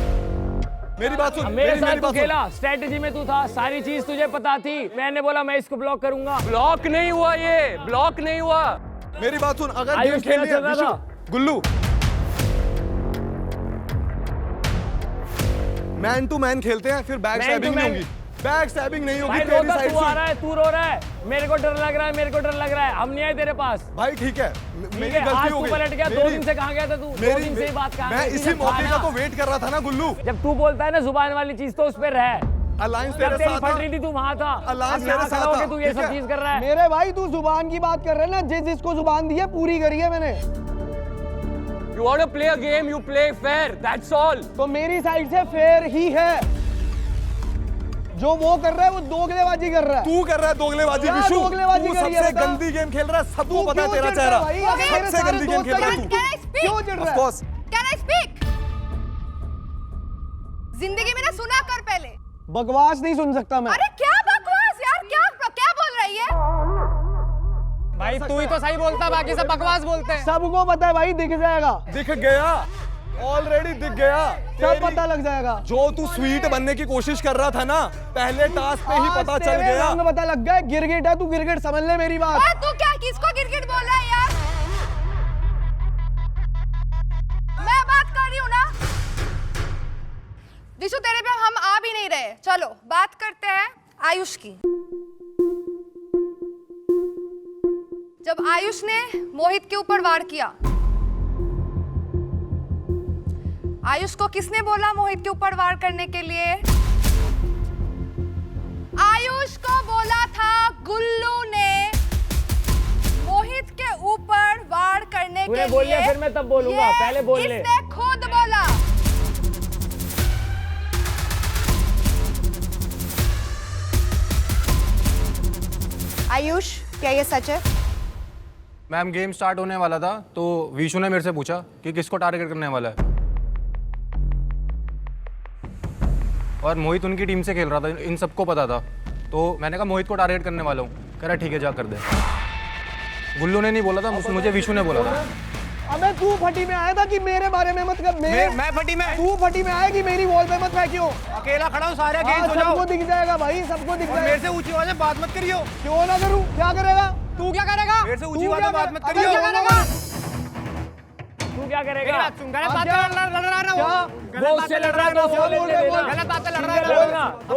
मेरी बात सुन, मेरे साथ तू खेला, स्ट्रेटजी में तू था, सारी चीज तुझे पता थी, मैंने बोला मैं इसको ब्लॉक करूंगा। ब्लॉक नहीं हुआ, ये ब्लॉक नहीं हुआ। मेरी बात सुन, अगर आयुष खेल चल रहा था, गुल्लू मैन टू मैन खेलते हैं, फिर बैक स्टैबिंग नहीं होगी, बैक स्टैबिंग नहीं होगी तेरी साइड से। तू आ रहा है, तू रो रहा है, मेरे को डर लग रहा है, मेरे को डर लग रहा है, हम नहीं आए तेरे पास। भाई ठीक है, मेरी गलती हो गई। पलट गया, 2 दिन से कहाँ गया था तू? 2 दिन से ही बात कहाँ? मैं इसी मौके का तो वेट कर रहा था ना गुल्लू। जब तू बोलता है ना जुबान वाली चीज तो उस पे रह। अलायंस तेरे साथ फट रही थी, तू वहां था, अलायंस तेरे साथ था, तू ये सब चीज कर रहा है। मेरे भाई तू जुबान की बात कर रहे हैं ना, जिसको जुबान दी है पूरी करी है मैंने। You want to play a game, you play fair, that's all. तो मेरी साइड से फेयर ही है, जो वो कर रहा है वो दोगलेबाजी कर रहा है। तू कर रहा है दोगलेबाजी, विशु तू सबसे गंदी गेम खेल रहा है, सबको पता है तेरा चेहरा, सबसे गंदी गेम खेल रहा है तू। क्यों चिढ़ रहा है? Of course. Can I speak? जिंदगी में ना सुना कर पहले। बकवास नहीं सुन सकता मैं। अरे क्या बकवास यार, क्या बोल रही है? भाई तू ही तो सही बोलता, बाकी सब बकवास बोलते हैं। सबको पता है भाई, दिख जाएगा। दिख गया, ऑलरेडी दिख गया, सब पता लग जाएगा। जो तू स्वीट बनने की कोशिश कर रहा था ना, पहले टास्क पे ही पता चल गया। रंग पता लग गया, गिरगिट है तू, गिरगिट समझ ले मेरी बात। तू क्या किसको गिरगिट बोल रहा है यार? मैं बात कर रही हूँ ना। विशु तेरे पे हम आ भी नहीं रहे, चलो बात करते हैं आयुष की। जब आयुष ने मोहित के ऊपर वार किया, आयुष को किसने बोला मोहित के ऊपर वार करने के लिए? आयुष को बोला था गुल्लू ने मोहित के ऊपर वार करने के लिए। बोल लिया, फिर मैं तब बोलूंगा, पहले बोल ले। इसने खुद बोला। आयुष, क्या ये सच है? मैम गेम स्टार्ट होने वाला था तो विशु ने मेरे से पूछा कि किसको टारगेट करने वाला है, और मोहित उनकी टीम से खेल रहा था, इन सबको पता था, तो मैंने कहा मोहित को टारगेट करने वाला हूँ। कह रहा ठीक है जा कर दे। गुल्लू ने नहीं बोला था, मुझे विशु ने बोला था। अबे तू फटी में आया था कि मेरे बारे में मत कर। मैं फटी में? तू फटी में आया कि मेरी वॉल पे मत फेंकियो। अकेला खड़ा हूँ, सारे अगेंस्ट हो जाओ। सबको दिख जाएगा भाई, सबको दिख जाएगा। मेरे से ऊंची आवाज में बात मत करियो। क्यों ना करूँ? क्या करेगा तू? क्या करेगा? मेरे से ऊंची आवाज में बात मत करियो। तू क्या करेगा? गलत बात लड़ रहा है ना वो, दोस्त से लड़ रहा है, दोस्त से बोल रहा है, गलत बात लड़ रहा है।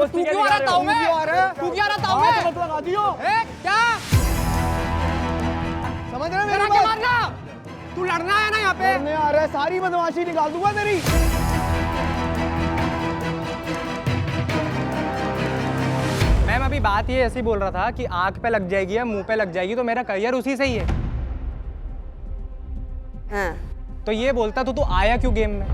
तू क्यों आ रहा है? तू क्यों आ रहा है? मत लगा दियो। क्या समझ रहे मेरा क्या मारना? तू लड़ना है ना यहाँ पे? लड़ने आ रहा है, सारी बदमाशी निकाल दूंगा तेरी। मैम अभी बात ये ऐसी बोल रहा था कि आंख पे लग जाएगी या मुंह पे लग जाएगी तो मेरा करियर उसी से ही है। हाँ। तो ये बोलता तो तू आया क्यों गेम में?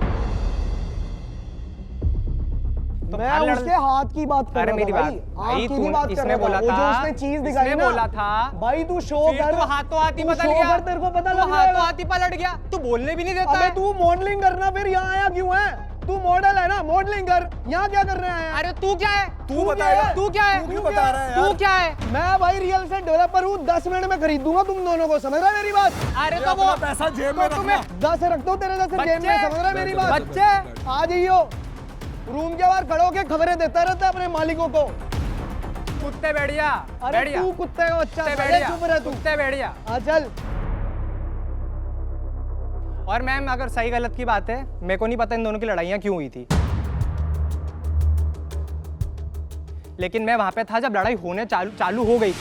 तो मैं उसके हाथ की बात कर रहा था। मेरी बात भाई, की बात कर रहा था। वो जो उसने चीज दिखाई ना, बोला था भाई तू शो कर, तू हाथों हाथ ही बदल गया, तेरे को पता लग हाथों हाथ ही पलट गया, तू बोलने भी नहीं देता। अबे तू मॉडलिंग करना फिर यहाँ आया क्यों है? तू मॉडल है ना, मॉडलिंग कर। यहाँ क्या कर रहे हैं? अरे तू क्या है? तू बताएगा। तू क्या है? तू बता रहा है यार। तू क्या है? मैं भाई रियल एस्टेट डेवलपर हूँ, 10 मिनट में खरीद दूंगा तुम दोनों को, समझ रहा है मेरी बात? अरे तो वो पैसा जेब में रखना। 10 रखता हूँ तेरे 10 जेब में, समझ रहा है मेरी बात? बच्चे आ जाइयो, रूम के बाहर खड़े होके खबरें देता रहता है अपने मालिकों को। कुत्ते बैठिया। अरे तू कुत्ते का बच्चा, चुप रह तू। कुत्ते बैठिया। हाँ चल। और मैम अगर सही गलत की बात है, मेरे को नहीं पता इन दोनों की लड़ाइयाँ क्यों हुई थी, लेकिन मैं वहां पे था जब लड़ाई होने चालू हो गई।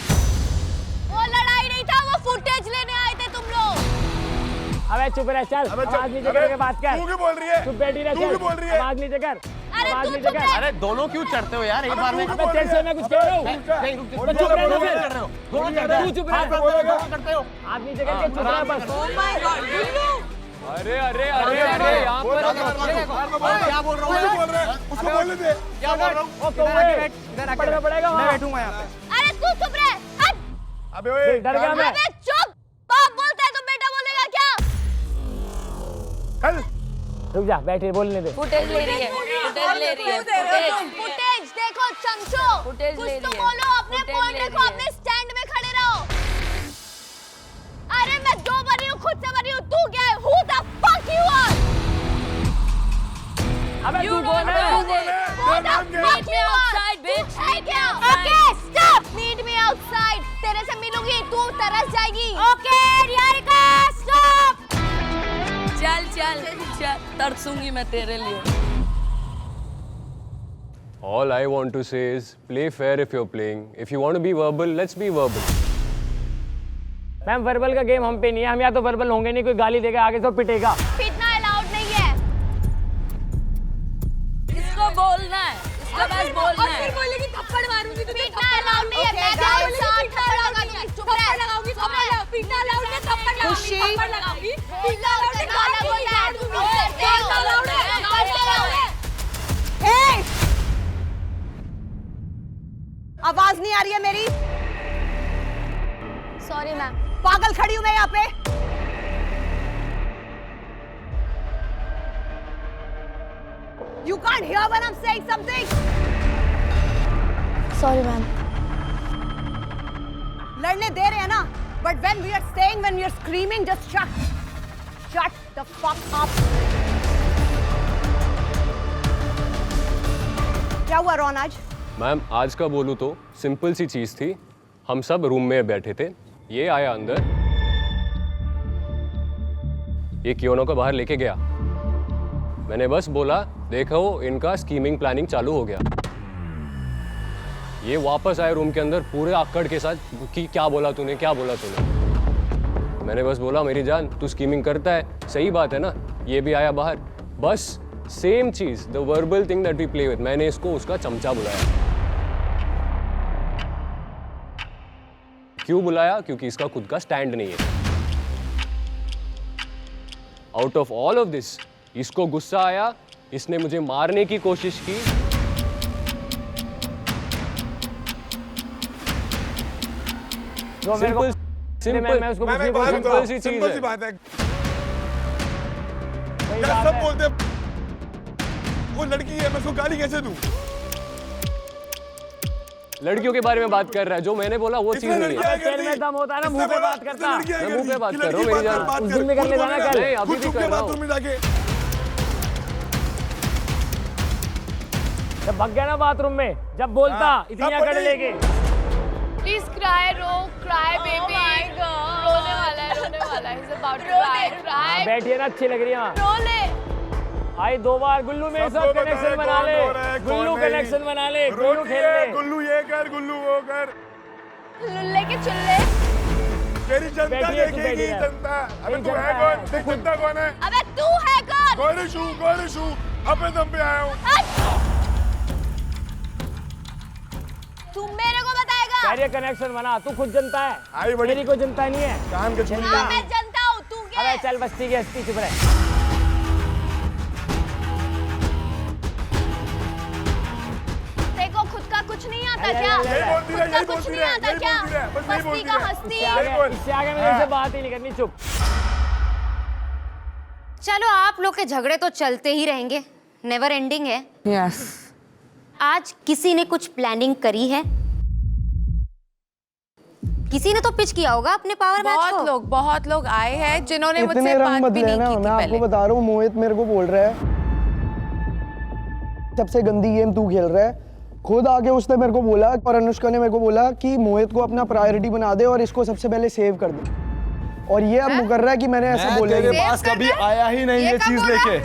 वो लड़ाई नहीं था, वो फुटेज लेने आए थे तुम लोग। अबे चुप रह, चल आवाज नीचे करके बात कर। तू क्यों बोल रही है? चुप बैठी रह, चल आवाज नीचे कर। अरे आवाज तू नीचे चुप कर। रह। अरे दोनों क्यों चढ़ते हो यार एक बार में? अबे तेरे से मैं कुछ कह रहा हूँ। नहीं रुक तो चुप रह, दोनों फिर। कर रहे हो, दोनों कर रहे हो, तू चुप रह। करते हो। हाथ नीचे करके चुप रह बस। Oh my God, गुल्लू। अरे अरे अरे अरे यहाँ पर क्या बोल रहा हूँ? बोल रहे हैं उसको बोलने दे। क्या बोल रहा हूँ? पड़ेगा मैं बैठूंगा यहाँ पे। अरे तू चुप रह। हट। अबे ओए डर गया मैं। अबे चुप, बाप बोलता है तो बेटा बोलेगा क्या? चल रुक जा, बैठे बोलने दे। फुटेज ले रही है, फुटेज ले रही है, फुटेज देखो चमचो, कुछ तो बोलो, अपने पॉइंट रखो, अपने स्टैंड में खड़े रहो। अरे मैं जो बनी हूँ खुद से बनी हूँ, तू क्या है? Who the fuck you are? अबे तू बोल रहा है। Who the fuck you are? Meet me outside, bitch. Okay, stop. Meet me outside. तेरे से मिलूंगी, तू तरस जाएगी। Okay, रियारिका, stop. चल चल चल, तरसूंगी मैं तेरे लिए। All I want to say is play fair if you're playing. If you want to be verbal, let's be verbal. Ma'am verbal का गेम हम पे नहीं है, हम या तो वर्बल होंगे नहीं, कोई गाली देगा आगे तो पिटेगा। पीटना अलाउड नहीं है। इसको बोलना है, इसका बस बोलना है। फिर बोलेगी थप्पड़ मारूंगी तुम्हें। पीटना अलाउड नहीं है। मैं गाली साथ थप्पड़ लगाऊंगी। चुप रह। लगाऊंगी, चुप रह। पीटना अलाउड नहीं, थप्पड़ लगाऊंगी, थप्पड़ लगाऊंगी। पीटना अलाउड नहीं, गाली बोलना है। पीटना अलाउड है, गाली अलाउड है। आवाज नहीं आ रही है मेरी? Sorry ma'am. पागल खड़ी हूं मैं यहाँ पे। You can't hear when I'm saying something. Sorry ma'am. लड़ने दे रहे हैं ना, but when we are saying, when we are screaming, just shut the fuck up. क्या हुआ रॉन आज? मैम आज का बोलूँ तो सिंपल सी चीज़ थी, हम सब रूम में बैठे थे, ये आया अंदर, ये कियोनो को बाहर लेके गया, मैंने बस बोला देखो इनका स्कीमिंग प्लानिंग चालू हो गया, ये वापस आए रूम के अंदर पूरे आकड़ के साथ कि क्या बोला तूने, क्या बोला तूने। मैंने बस बोला मेरी जान तू स्कीमिंग करता है, सही बात है ना, ये भी आया बाहर, बस सेम चीज the verbal thing that we play with, मैंने इसको उसका चमचा बुलाया। क्यों बुलाया? क्योंकि इसका खुद का स्टैंड नहीं है। Out of all of this इसको गुस्सा आया, इसने मुझे मारने की कोशिश की, सिंपल सिंपल सी चीज है। बात है यार, सब बोलते हैं वो लड़की है, मैं उसको गाली कैसे दूं? लड़कियों के बारे में बात कर रहा है, जो मैंने बोला वो चीज नहीं है। तेल में दम होता है ना, मुंह पे बात करता। मैं मुंह पे बात कर रहा हूँ, मेरी जान उस दिन में करने जाना कल, अभी भी कर रहा हूँ। जब भाग गया ना बाथरूम में, जब बोलता इतनी अकड़ लेके। Please cry baby. रोने वाला है, रोने वाला है। He's about to cry. बैठिए ना, अच्छी लग रही है। रो ले। आई 2 बार गुल्लू मेरे साथ कनेक्शन बना ले, गुल्लू कनेक्शन बना ले, गुल्लू खेल ले। गुल्लू ये कर, गुल्लू वो कर। लुल्ले के चुल्ले। तेरी जनता देखेगी, जनता। अबे तू है कौन? देख जनता कौन है? अबे तू है कौन? गोरिशू अपने दम पे आया हूँ। तू मेरे को बताएगा? कार्य कनेक्शन बना, तू खुद जनता है, आई बड़ी मेरी को जनता नहीं है। कान के छूट हाँ, मैं जनता हूँ, तू क्या? अबे चल बस्ती की हस्ती, चुप रह। देखो खुद का कुछ नहीं आता क्या? खुद का कुछ नहीं आता क्या? बस्ती का हस्ती। इससे आगे मेरे से बात ही नहीं करनी, चुप। चलो आप लोग के झगड़े तो चलते ही रहेंगे, नेवर एंडिंग है। यस। आज किसी ने कुछ प्लानिंग करी है? किसी ने तो पिच किया होगा अपने पावर मैच को। बहुत लोग आए हैं जिन्होंने मुझसे इतने रंग बात भी बदले नहीं ना, की थी मैं पहले। आपको बता रहा हूँ, मोहित मेरे को बोल रहा है सबसे गंदी गेम तू खेल रहा है। खुद आके उसने मेरे को बोला, और अनुष्का ने मेरे को बोला कि मोहित को अपना प्रायोरिटी बना दे और इसको सबसे पहले सेव कर दे, और ये अब मुकर रहा है कि मैंने ऐसा बोला। तेरे पास कभी आया ही नहीं ये चीज लेके।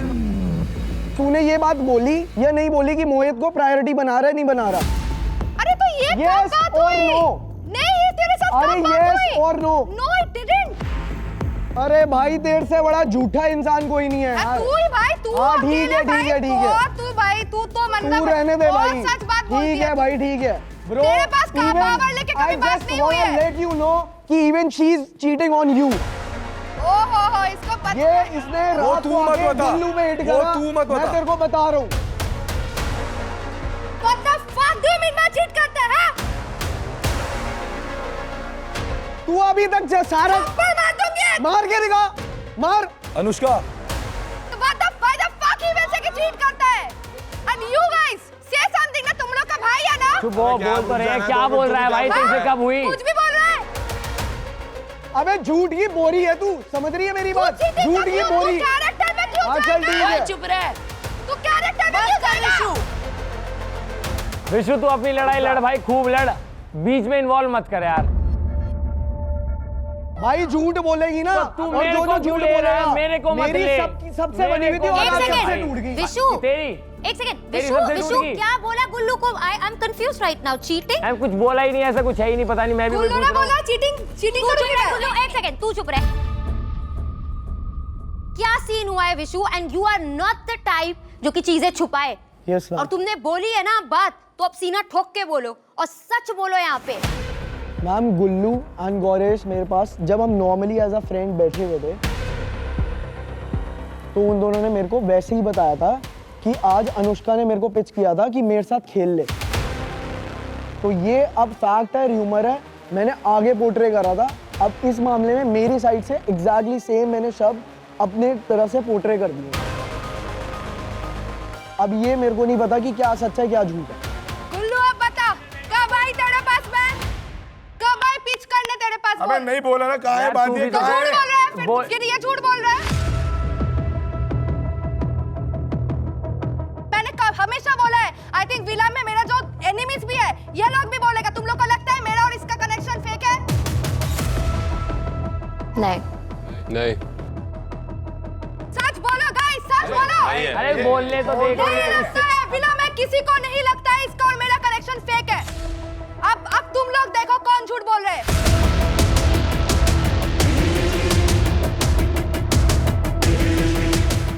तूने ये बात बोली या नहीं बोली कि मोहित को प्रायोरिटी बना रहा है, नहीं बना रहा? अरे तो ये क्या Yes बात or हुई? no? नहीं, ये तेरे साथ अरे कब बात yes हुई? or no? No, it didn't. अरे भाई तेरे से बड़ा झूठा इंसान कोई नहीं है यार। तू ही भाई, तू हाँ ठीक है, ठीक है, ठीक है। तू भाई, तू तो मतलब तू रहने दे भाई। बहुत सच बात बोलती ठीक है भाई, ठीक है ब्रो। तेरे पास पावर लेके कभी बात नहीं हुई है। लेट यू नो कि even she is cheating on you. ओहो, इसको पता ये इसने वो रात तू को मत आके बता। गुल्लू में हिट वो करा। तू मत मैं बता। तेरे को बता रहा हूँ। What the fuck do you mean मैं चीट करता है? तू अभी तक सारा मार के दिखा, मार। Anushka Why the fuck he वैसे की ट्रीट करता है? And you guys say something ना, तुम लोग का भाई है ना? चुप हो, बोल तो रहे हैं, क्या बोल रहा है भाई, तुमसे कब हुई? कुछ भी बोल रहा है। अबे झूठ की बोरी है तू, समझ रही है मेरी बात? झूठ की बोरी। कैरेक्टर में क्यों? हाँ चल ठीक है। चुप रह। तू कैरेक्टर में क्यों कर रहा है? विशु तू अपनी लड़ाई लड़ भाई, खूब लड़, बीच में इन्वॉल्व मत कर यार। भाई झूठ बोलेगी ना, तू और मेरे जो को झूठ क्यों ले रहा है? बोलेगा, मेरे को मत मेरी ले। सबसे बनी हुई थी और आज सबसे टूट गई। विशु तेरी एक सेकंड, तेरी विशु सबसे विशु टूट गई। क्या बोला गुल्लू को? I am confuse right now. Cheating? Ma'am कुछ बोला ही नहीं, ऐसा कुछ है ही नहीं, पता नहीं, मैं भी गुल्लू ने बोला चीटिंग तू चुप रह गुल्लू, एक सेकंड तू चुप रह। क्या सीन हुआ है Vishu? And you are not the type जो कि चीजें छुपाए। यस और तुमने बोली है ना बात, तो अब सीना ठोक के बोलो और सच बोलो यहाँ पे। मैम गुल्लू एंड गौरेश मेरे पास जब हम नॉर्मली एज अ फ्रेंड बैठे हुए थे, तो उन दोनों ने मेरे को वैसे ही बताया था कि आज अनुष्का ने मेरे को पिच किया था कि मेरे साथ खेल ले। तो ये अब फैक्ट है, र्यूमर है, मैंने आगे पोर्ट्रे करा था। अब इस मामले में मेरी साइड से एग्जैक्टली सेम मैंने शब्द अपने तरफ से पोर्ट्रे कर दिए। अब ये मेरे को नहीं पता कि क्या सच है क्या झूठ है। गुल्लू अब बता, कब आई तेरे पास मैं? कब आई पिच करने तेरे पास? अबे नहीं बोला ना, कहाँ है बात, ये तो कहाँ झूठ है? बोल रहा है, फिर ये झूठ बोल रहा है। मैंने कब हमेशा बोला है, आई थिंक विला में मेरा जो एनिमीज भी है, ये लोग भी बोलेगा। तुम लोग को लगता है मेरा और इसका कनेक्शन फेक है? नहीं सच बोलो गाइस, सच बोलो। अरे बोलने तो देखो। नहीं लगता है विला में, किसी को नहीं लगता है इसका और मेरा कनेक्शन फेक है। अब तुम लोग देखो कौन झूठ बोल रहे हैं।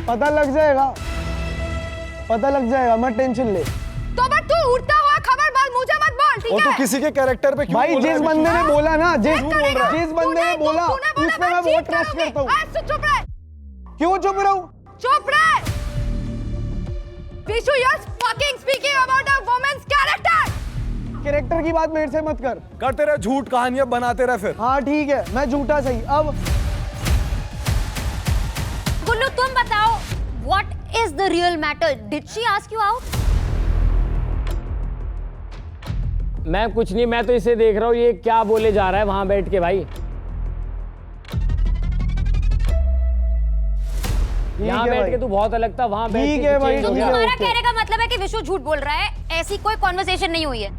पता लग जाएगा, पता लग जाएगा, मत टेंशन ले। तो बट तू उड़ता हुआ खबर मुझे मत बोल, ठीक वो है? तो किसी के कैरेक्टर पे क्यों भाई बोल रहा जिस है बंदे ने विशु? बोला ना, जिस तूने बंदे ने बोला उस पे मैं बहुत ट्रस्ट करता हूँ। आज तो चुप रह। क्यों चुप रहूं? चुप रह। Vishu, you are fucking speaking about a women's character. Character की बात मेरे से मत कर। करते रहे झूठ, कहानियां बनाते रहे फिर। हाँ ठीक है, मैं झूठा सही। अब गुल्लू तुम बताओ, what is the real matter? Did she ask you out? मैं कुछ नहीं, मैं तो इसे देख रहा हूँ, ये क्या बोले जा रहा है वहां बैठ के भाई। यहाँ बैठ के तू बहुत अलग था, वहां बैठ के भाई, change हो गया। तुम्हारा कहने का मतलब है कि विशु झूठ बोल रहा है, ऐसी कोई कॉन्वर्सेशन नहीं हुई है।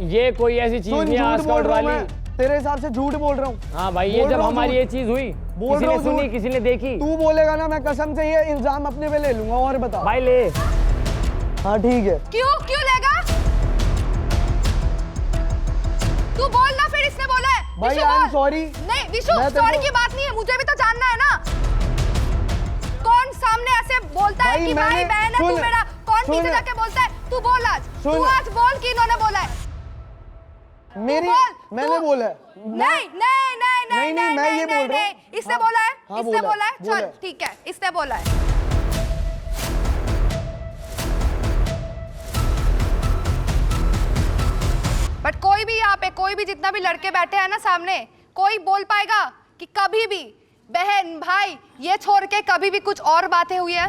ये कोई ऐसी चीज नहीं है आस्कआउट वाली। तेरे हिसाब से झूठ बोल रहा हूँ। हाँ भाई, ये जब हमारी ये चीज हुई, किसी ने सुनी, किसी ने देखी। तू बोलेगा ना, मैं कसम से ये इल्जाम अपने पे ले लूंगा। और बता भाई ले। हाँ ठीक है। क्यों लेगा? तू बोल ना, फिर इसने बोला है। भाई विशु, आई एम बोल। सॉरी। नहीं विशु, सॉरी की बात नहीं है, मुझे भी तो जानना है ना। कौन सामने ऐसे बोलता है कि भाई बहन है तू मेरा? कौन पीछे जाके बोलता है? तू बोल आज, तू आज बोल कि इन्होंने बोला है। मैंने बोला है। नहीं, मैं ये बोल रहा हूँ। इसने बोला है, हाँ, इसने बोला है। बोला चल है। ठीक है, इसने बोला है। बट कोई भी यहाँ पे, कोई भी जितना भी लड़के बैठे हैं ना सामने, कोई बोल पाएगा कि कभी भी बहन भाई ये छोड़ के कभी भी कुछ और बातें हुई है?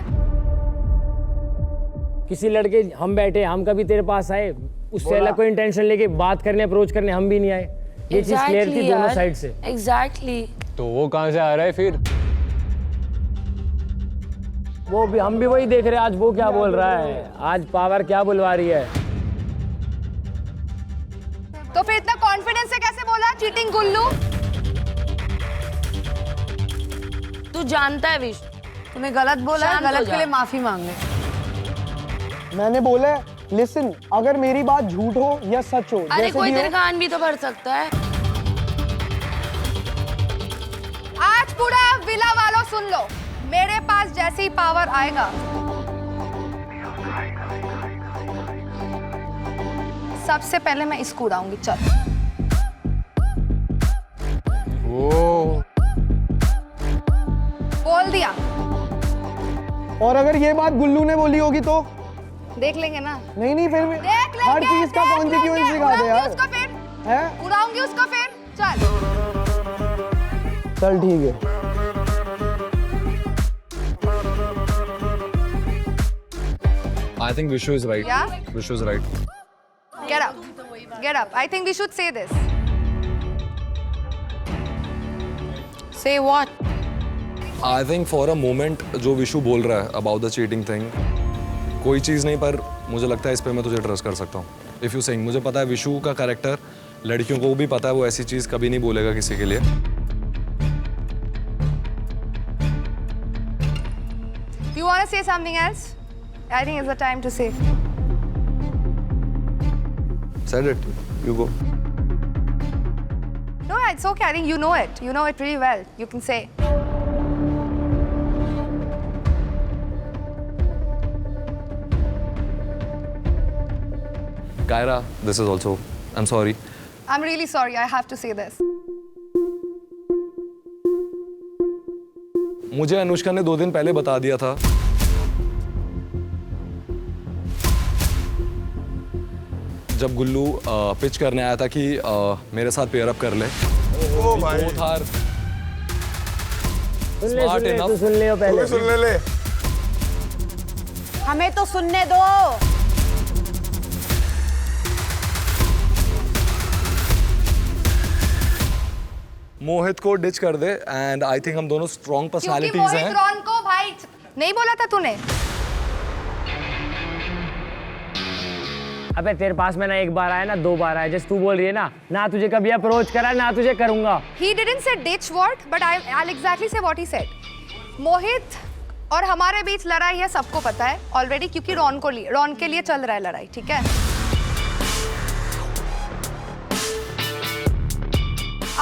किसी लड़के हम बैठे, हम कभी तेरे पास आए, उससे अलग कोई इंटेंशन लेके बात करने, अप्रोच करने हम भी नहीं आए। ये चीज क्लियर थी दोनों साइड से। एग्जैक्टली। तो वो कहाँ से आ रहा है फिर? वो भी, हम भी वही देख रहे हैं आज वो क्या बोल रहा है, आज पावर क्या बुलवा रही है। तो फिर इतना कॉन्फिडेंस से कैसे बोला चीटिंग गुल्लू? तू जानता है विश, तूने गलत बोला है, गलत के लिए माफी मांग ले। मैंने बोला लिसन, अगर मेरी बात झूठ हो या सच हो, अरे जैसे कोई भी तेरे हो, कान भी तो भर सकता है। आज पूरा विला वालों सुन लो, मेरे पास जैसे ही पावर आएगा, सबसे पहले मैं इसको उड़ाऊंगी। चल। बोल दिया। और अगर ये बात गुल्लू ने बोली होगी तो देख लेंगे ना। नहीं फिर भी देख लेंगे, हर चीज का कॉन्सिक्वेंस दिखा दे यार। उसको फिर है? उड़ाऊंगी उसको फिर। चल। चल ठीक है। I think Vishu is right. Yeah? Vishu is right. Get up. Get up. I think we should say this. Say what? I think for a moment जो विशु बोल रहा है about the cheating thing, कोई चीज़ नहीं, पर मुझे लगता है इस पे मैं तुझे ट्रस्ट कर सकता हूँ। If you saying, मुझे पता है विशु का कैरेक्टर, लड़कियों को भी पता है वो ऐसी चीज़ कभी नहीं बोलेगा किसी के लिए। You want to say something else? I think it's the time to say. Said it. You go. No, it's okay. I think you know it. You know it really well. You can say. Kyra, this is also. I'm sorry. I'm really sorry. I have to say this. मुझे अनुष्का ने 2 दिन पहले बता दिया था जब गुल्लू pitch करने आया था कि मेरे साथ पेयर अप कर ले। ओ भाई both are सुन ले, तू सुन ले पहले। सुन ले। हमें तो सुनने दो। मोहित को डिच कर दे एंड आई थिंक हम दोनों स्ट्रॉन्ग क्योंकि पर्सनालिटीज मोहित हैं। रॉन को भाई नहीं बोला था तूने? अबे तेरे पास में ना 1 बार आया ना 2 बार आया, जैसे तू बोल रही है ना तुझे कभी अप्रोच करा ना तुझे करूंगा। He didn't say ditch word, but I'll exactly say what he said. मोहित और हमारे बीच लड़ाई है, सबको पता है ऑलरेडी, क्योंकि रॉन के लिए चल रहा है लड़ाई, ठीक है?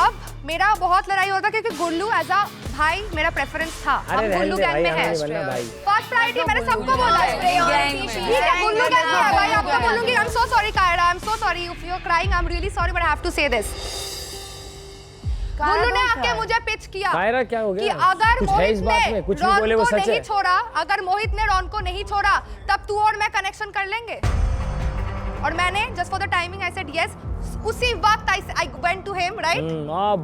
अब मेरा बहुत लड़ाई होता क्योंकि गुल्लू एज अ भाई मेरा प्रेफरेंस था। हम गुल्लू गैंग में हैं। फर्स्ट प्रायोरिटी मैंने सबको बोला है। ठीक है, गुल्लू गैंग में है भाई, आपको बोलूंगी। I am so sorry Kaira, I am so sorry if you are crying, I am really sorry but I have to say this. Gullu ने आके मुझे पिच किया कायरा, क्या हो गया? कि अगर मोहित ने कुछ भी बोले वो रॉन को सच है। नहीं छोड़ा, अगर मोहित ने रॉन को नहीं छोड़ा, तब तू और मैं कनेक्शन कर लेंगे। और मैंने just for the timing I said yes. उसी वक्त I went to him, right?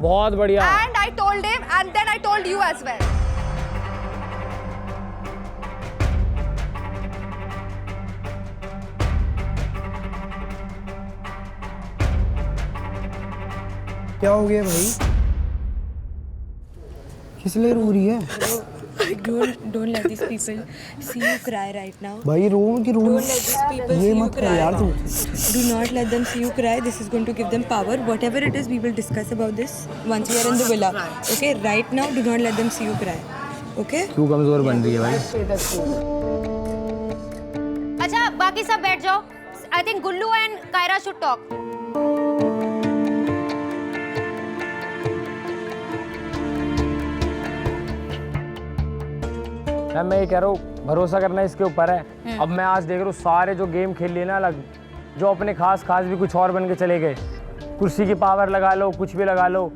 बहुत बढ़िया। And I told him, and then I told you as well. क्या हो गया भाई? किस लिए रो रही है? Don't let these people see you cry right now. भाई रो की रो। Don't let these people see ये you मत कर cry. यार तू। Do not let them see you cry. This is going to give them power. Whatever it is, we will discuss about this once we are in the villa. Okay? Right now, do not let them see you cry. Okay? क्यों कमजोर बन रही है भाई? अच्छा, बाकी सब बैठ जाओ। I think Gullu and Kyra should talk. मैं ये कह रहा हूँ भरोसा करना इसके ऊपर है। अब मैं आज देख रहा हूँ सारे जो गेम खेल लिए ना अलग, जो अपने खास भी कुछ और बन के चले गए। कुर्सी की पावर लगा लो, कुछ भी लगा लो,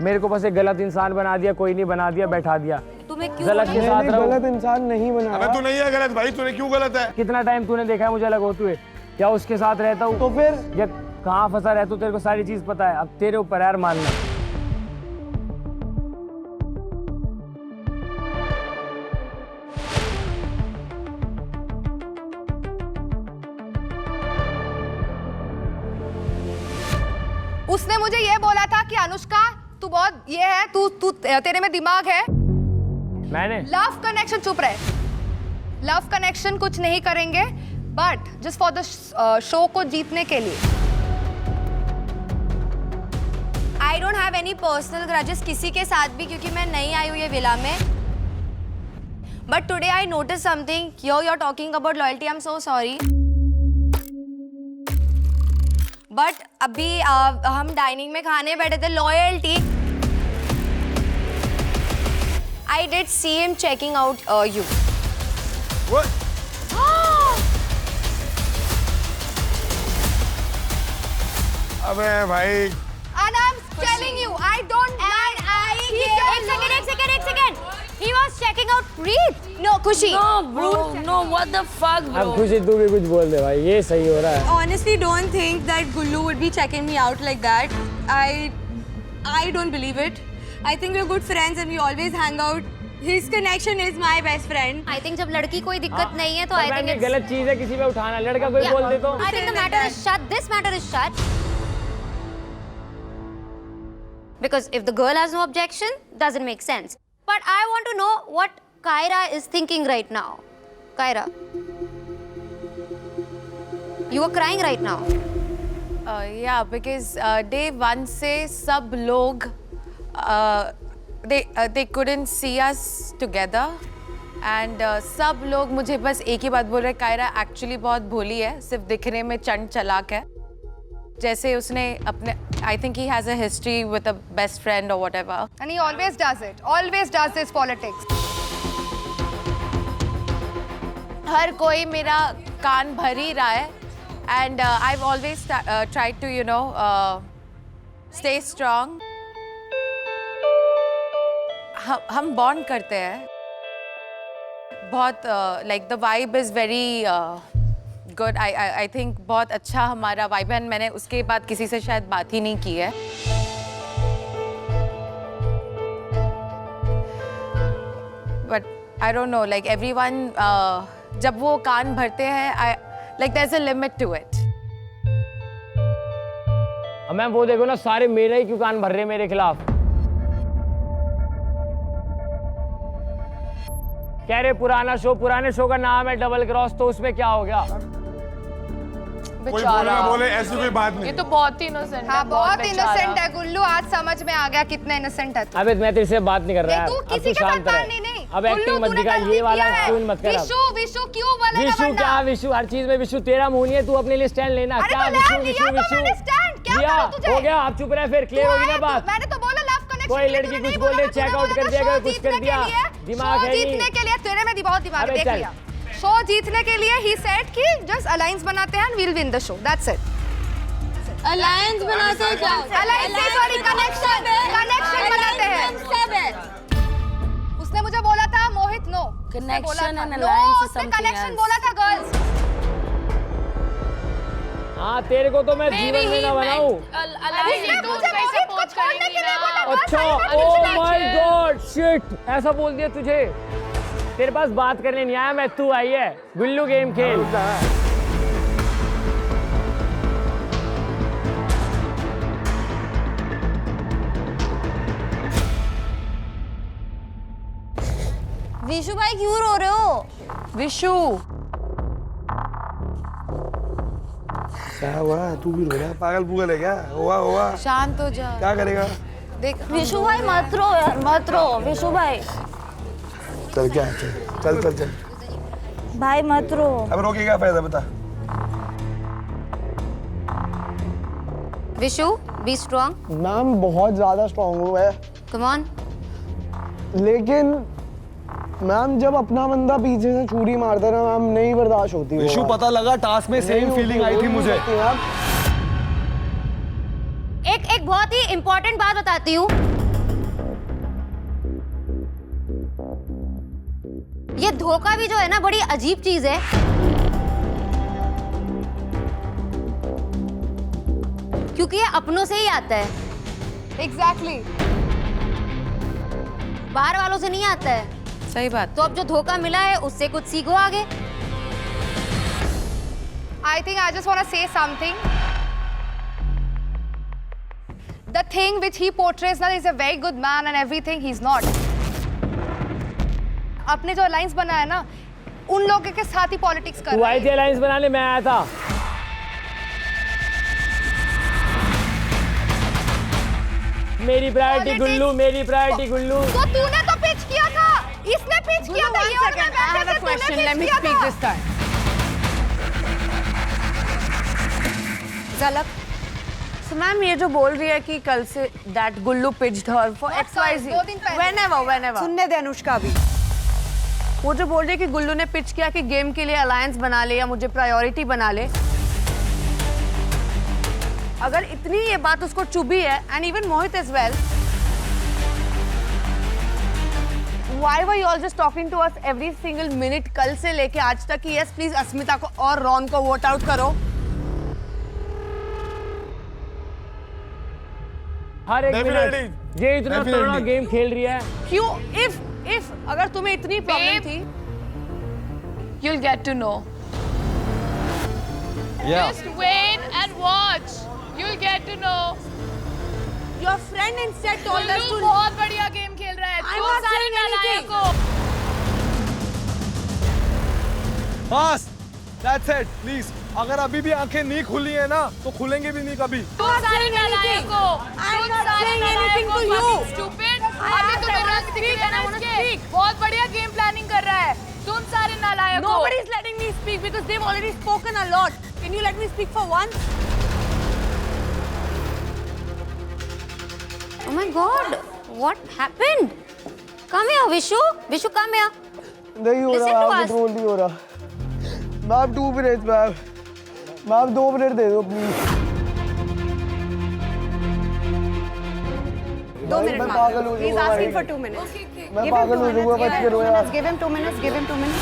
मेरे को बस एक गलत इंसान बना दिया, कोई नहीं बना दिया, बैठा दिया। तुम्हें क्यों गलत के साथ रहो। गलत इंसान नहीं बना। अबे तू नहीं है गलत भाई, तूने क्यों गलत है? कितना टाइम तूने देखा है मुझे अलग होते हुए? क्या उसके साथ रहता हूँ तो फिर या कहाँ फंसा रहता हूँ? तेरे को सारी चीज पता है। अब तेरे ऊपर यार मानना। उसने मुझे ये बोला था कि अनुष्का तू बहुत ये है, तू तेरे में दिमाग है। मैंने लव कनेक्शन, चुप रहे। लव कनेक्शन कुछ नहीं करेंगे, but just for the show को जीतने के लिए। I don't have any personal grudges किसी के साथ भी, क्योंकि मैं नहीं आई हूँ ये विला में। But today I noticed something. You're talking about loyalty. I'm so sorry. But अभी हम डाइनिंग में खाने बैठे थे। Loyalty, I did see him checking out you. अबे भाई, And I'm telling you, I don't mind. एक second. He was checking out Preet. No, Khushi. No, bro. No, what the fuck, bro? अब खुशी तू भी कुछ बोल दे भाई, ये सही हो रहा है। Honestly, don't think that Gullu would be checking me out like that. I don't believe it. I think we're good friends and we always hang out. His connection is my best friend. I think जब लड़की कोई दिक्कत नहीं है तो I think it's गलत चीज है किसी पे उठाना, लड़का कोई बोल दे तो I think the matter is shut. This matter is shut. Because if the girl has no objection, doesn't make sense. But I want to know what Kyra is thinking right now. Kyra, you are crying right now. Yeah, because day one से सब लोग they couldn't see us together and सब लोग मुझे बस एक ही बात बोल रहे, कायरा एक्चुअली बहुत भोली है, सिर्फ दिखने में चंड चलाक है, जैसे उसने अपने I think he has a history with a best friend or whatever. And he always does it. Always does this politics. हर कोई मेरा कान भर ही रहा है and I've always tried to, you know, stay strong. हम बॉन्ड करते हैं बहुत, like the vibe is very good. I think बहुत अच्छा हमारा vibe है, मैंने उसके बाद किसी से शायद बात ही नहीं की है. But I don't know, like everyone जब वो कान भरते हैं, like there's a limit to it. अब मैम वो देखो ना, सारे मेरा ही क्यों कान भर रहे हैं मेरे खिलाफ. कह रहे पुराने शो का नाम है डबल क्रॉस, तो उसमें क्या हो गया? कोई बोले ना बोले, ऐसी कोई बात नहीं. ये तो बहुत ही इनोसेंट है. हाँ, बहुत इनोसेंट है गुल्लू. आज समझ में आ गया कितना इनोसेंट है तू. अबे मैं तेरे से बात नहीं कर रहा. तू किसी के साथ बात नहीं. अब एक्टिंग मत दिखा, ये वाला क्यों मत कर. विशु क्यों वाला? विशु क्या विशु? हर चीज में विशु. तेरा मुंह नहीं है, तू अपने लिए स्टैंड लेना. क्या विशु? हो गया, आप चुप रहे, फिर क्लियर होगी ना बात. मैंने तो बोला लव कनेक्शन. कोई लड़की कुछ बोल रही, चेक आउट कर दिया, कुछ कर दिया. दिमाग है जीतने के लिए तेरे में बहुत दिमाग, देख लिया. शो जीतने के लिए ही सेड कि जस्ट अलायंस बनाते हैं, we'll win the show. That's it. Alliance बनाते हैं क्या? अलायंस से सॉरी, कनेक्शन बनाते हैं. सब है. उसने मुझे बोला था मोहित नो. कनेक्शन एंड नो, उसने कनेक्शन बोला था गर्ल्स. हाँ, तेरे को तो मैं जीवन में ना बनाऊं. अच्छा, ओह माय गॉड, शिट, ऐसा बोल दिया तुझे. तेरे पास बात करने नहीं आया मैं, तू आई है. गुल्लू गेम खेल. विशु भाई क्यों रो रहे हो? विशु क्या हुआ? तू भी रो रहा है? पागल पूगल है क्या? हुआ शांत हो जा. क्या करेगा? देख विशु भाई मत रो यार, मत रो विशु भाई. चल क्या, चल भाई मत रो. अब रोके क्या फायदा, बता. Vishu be strong. मैम बहुत ज्यादा स्ट्रॉन्ग हूँ मैं. Come on. लेकिन मैम जब अपना बंदा पीछे से छुरी मारता है ना मैम, नहीं बर्दाश्त होती. विशु पता लगा टास्क में सेम फीलिंग आई थी मुझे. एक बहुत ही इंपॉर्टेंट बात बताती हूँ. ये धोखा भी जो है ना, बड़ी अजीब चीज है. क्योंकि ये अपनों से ही आता है. एग्जैक्टली. बाहर वालों से नहीं आता है. सही बात. तो अब जो धोखा मिला है उससे कुछ सीखो आगे. I think I just want to say something. The thing which he portrays now is a very good man and everything, he's not. अपने जो अलायंस बनाया ना, उन लोगों के साथ ही पॉलिटिक्स कर रहा है. तू आई थी अलायंस बनाने, मैं आया था. मेरी प्रायोरिटी गुल्लू, मेरी प्रायोरिटी गुल्लू. तो तूने तो पिच किया था. इसने पिच किया था. ये और मैं बैठे थे, तूने पिच किया था. झलक. So मैम ये जो बोल रही है कि कल से that Gullu pitched her for XYZ. Whenever. सुनने दे अनुष्का भी. वो जो बोल रही है कि गुल्लू ने पिच किया कि गेम के लिए अलायंस बना ले या मुझे प्रायोरिटी बना ले. अगर इतनी ये बात उसको चुभी है, and even Mohit as well, why were you all just talking to us every single minute कल से लेके आज तक कि yes please अस्मिता को और रॉन को वोट आउट करो. हर एक मिनट ये इतना तगड़ा गेम खेल रही है। क्यों? if अगर तुम्हें इतनी प्रॉब्लम थी, You'll get to know. Yeah. Just wait and watch. You'll get to know. Your friend instead told us to. बहुत बढ़िया गेम खेल रहा है। I'm not saying anything. बस, that's it, please. अगर अभी भी आंखें नहीं खुली है ना, तो खुलेंगे भी नहीं कभी। तुम सारे नालायकों, I'm not saying anything to you. Stupid. अभी तुम्हें रंग दिख रहे हैं उसके। बहुत बढ़िया गेम प्लानिंग कर रहा है। तुम सारे नालायकों। Nobody is letting me speak because they've already spoken a lot. Can you let me speak for once? Oh my God, what happened? Come here, Vishu. Vishu, come here. नहीं हो Listen रहा, to us. Control नहीं हो रहा। Ma'am 2 minute ma'am, ma'am 2 minute दे दो please. 2 minutes. मैं पागल हो He's जाऊंगा asking भाई। for 2 minutes. मैं Give him पागल 2 हो जाऊंगा, minutes. बच के रो यार। Give him 2 minutes. Give him 2 minutes.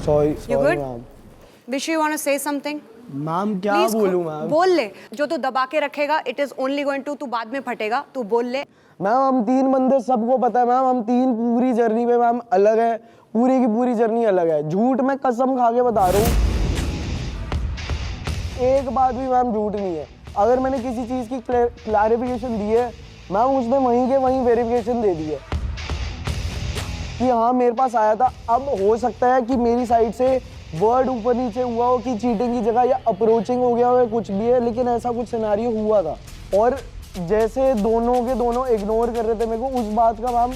Sorry, You sorry good? Ma'am. Vishu, you want to say something? Ma'am क्या Please, बोलूं मैम? बोल ले। जो तू दबा के रखेगा, it is only going to, तू बाद में फटेगा, तू बोल ले। मैम हम 3 बंदे, सबको पता है मैम, हम 3 पूरी जर्नी में मैम अलग है, पूरी की पूरी जर्नी अलग है। झूठ मैं कसम खा के बता रहा हूँ, एक बात भी मैम झूठ नहीं है। अगर मैंने किसी चीज़ की क्लैरिफिकेशन दी है मैम, उसने वहीं के वहीं वेरिफिकेशन दे दी है कि हाँ मेरे पास आया था। अब हो सकता है कि मेरी साइड से वर्ड ऊपर नीचे हुआ हो कि चीटिंग की जगह या अप्रोचिंग हो गया हो या कुछ भी है, लेकिन ऐसा कुछ सिनेरियो हुआ था। और जैसे दोनों के दोनों इग्नोर कर रहे थे मेरे को, उस बात का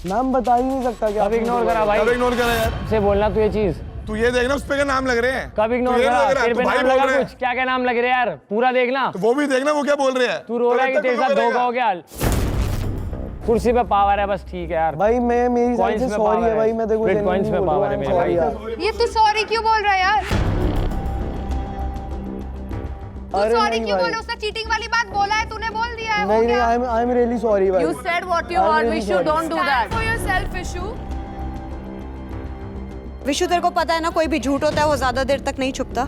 मैम बता ही नहीं सकता क्या। कब इग्नोर करा भाई? कब इग्नोर करा यार? से बोलना तू ये चीज। तू ये देखना उस पे क्या नाम लग रहे हैं। कब इग्नोर तू ये करा? लग रहा है, तेरे तू पे भाई नाम बोल लगा रहे हैं। कुछ? क्या क्या नाम लग रहे हैं यार? पूरा देखना। तो वो भी देखना वो क्या बोल रहे हैं। तू रो रहा है कि तेरे साथ धोखा हो गया। कुर्सी पे पावर है बस, ठीक है यार भाई। मैं मेरी साइड से सॉरी है भाई, मैं देखो पॉइंट्स पे पावर है मेरे भाई। ये तू सॉरी क्यों बोल रहा है यार? तू सॉरी क्यों बोल? उसने चीटिंग वाली बात बोला है, तूने बोल दिया है। नहीं नहीं, आई एम रियली सॉरी भाई। You said what you heard, Vishu. Don't do that. Stand for yourself, Vishu. Vishu, तेरे को पता है ना, कोई भी झूठ होता है वो ज्यादा देर तक नहीं छुपता।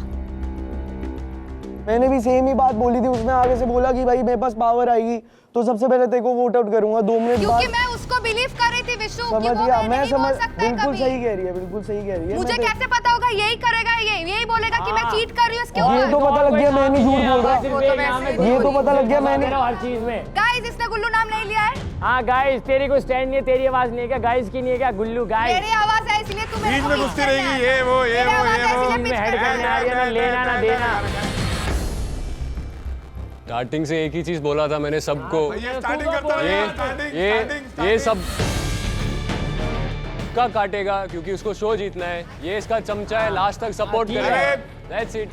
मैंने भी सेम ही बात बोली थी। उसने आगे से बोला कि भाई मेरे पास पावर आएगी तो सबसे पहले तेरे को वोट आउट करूंगा। 2 मिनट बाद क्योंकि मैं उसको बिलीव कर रही थी विशु। समझ गया मैं, समझ, बिल्कुल सही कह रही है, बिल्कुल सही कह रही है। मुझे कैसे पता होगा यही करेगा, यही बोलेगा कि मैं चीट कर रही हूँ इसके ये तो पता लग गया मैं नहीं झूठ बोल रहा। ये तो पता लग गया मैंने हर चीज में। गाइस, इसने गुल्लू नाम नहीं लिया है। हाँ गाइस, तेरी कोई स्टैंड नहीं है, तेरी आवाज नहीं है क्या? गाइस की नहीं है क्या? गुल्लू गाइस। मेरी आवाज है इसलिए तू मेरे बीच में घुसती रहेगी, ये वो हेड करने आ रही है, ना लेना ना देना। स्टार्टिंग से एक ही चीज बोला था मैंने सबको, स्टार्टिंग करता है। ये सब का काटेगा क्योंकि उसको शो जीतना है। ये इसका चमचा है, लास्ट तक सपोर्ट करेगा। That's it.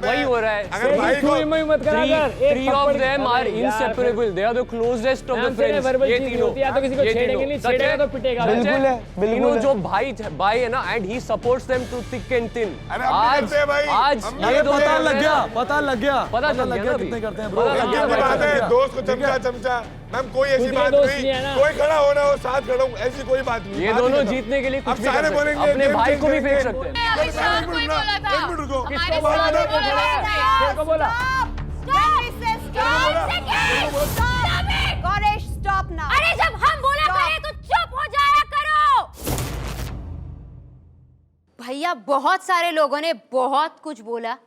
वही हो रहा है। अगर भाई को मत करा कर। Three of them are inseparable. They are the closest of the friends. ये तीनों। या तो किसी को छेड़ेंगे नहीं, छेड़ेगा तो पिटेगा। बिल्कुल है, तीनों जो भाई है ना, and he supports them to thick and thin. आज ये पता लग गया, पता लग गया, पता लग गया कितने करते हैं पता लग गया। बात है दोस्त को चमचा चमचा। मैम कोई ऐसी बात नहीं, कोई खड़ा होना हो साथ खड़ा हूँ, ऐसी कोई बात नहीं। ये दोनों जीतने के लिए कुछ भी कर सकते हैं। अपने भाई को भी फेंक सकते हैं। एक मिनट रुको। किसको बोला? किसको बोला? Gauresh, stop now. अरे जब हम बोला करें तो चुप हो जाया करो। भैया, बहुत सारे लोगों ने बहुत कुछ बोला,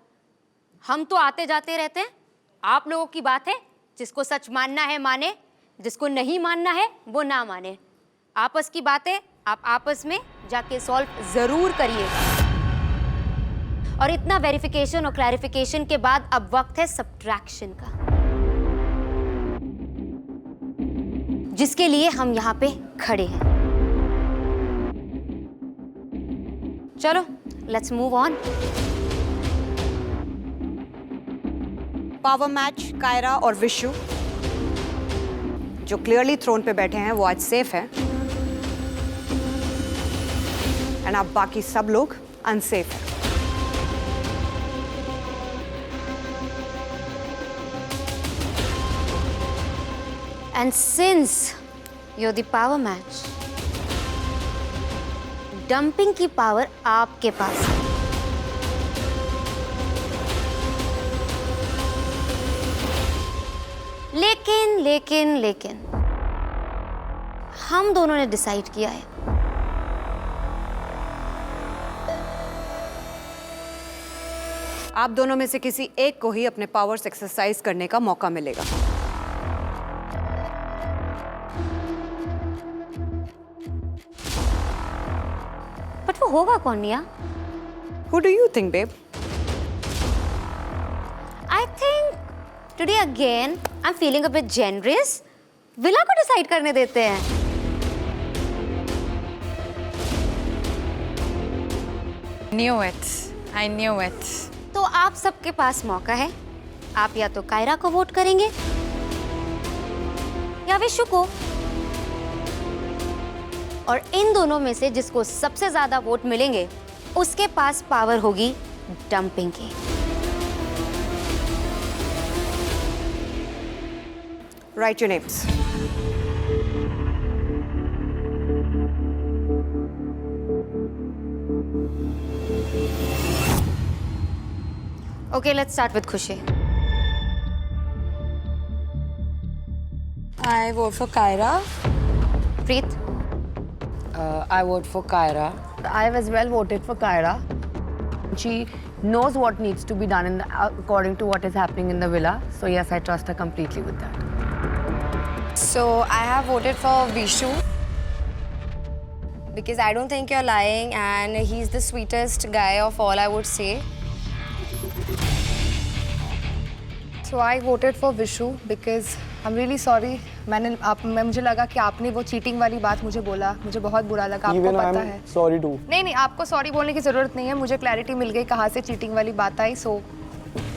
हम तो आते जाते रहते हैं। आप लोगों की बात है, जिसको सच मानना है माने, जिसको नहीं मानना है वो ना माने। आपस की बातें आप आपस में जाके सॉल्व जरूर करिए। और इतना वेरिफिकेशन और क्लैरिफिकेशन के बाद अब वक्त है सब्ट्रैक्शन का, जिसके लिए हम यहाँ पे खड़े हैं। चलो, let's move on. Power match Kaira और विशु जो क्लियरली थ्रोन पे बैठे हैं वो आज सेफ है, एंड अब बाकी सब लोग अनसेफ है। And since you're the power match, dumping की पावर आपके पास है। लेकिन लेकिन लेकिन हम दोनों ने डिसाइड किया है आप दोनों में से किसी एक को ही अपने पावर्स एक्सरसाइज करने का मौका मिलेगा। बट वो होगा कौन निया? Who do you think, babe? I think today again I'm feeling a bit generous. Villa को डिसाइड करने देते हैं। Knew it. I knew it. तो आप सबके पास मौका है। आप या तो कायरा को वोट करेंगे या विशु को, और इन दोनों में से जिसको सबसे ज्यादा वोट मिलेंगे उसके पास पावर होगी डंपिंग की। Write your names. Okay, let's start with Khushi. I vote for Kyra. Preet? I vote for Kyra. I have as well voted for Kyra. She knows what needs to be done according to what is happening in the villa. So yes, I trust her completely with that. So I have voted for Vishu because I don't think you're lying and he's the sweetest guy of all, I would say. So I voted for Vishu because I'm really sorry. मुझे लगा कि आपने वो cheating वाली बात मुझे बोला, मुझे बहुत बुरा लगा। आपको पता है? Sorry too. नहीं, आपको सॉरी बोलने की जरूरत नहीं है। मुझे क्लैरिटी मिल गई कहाँ से चीटिंग वाली बात आई। सो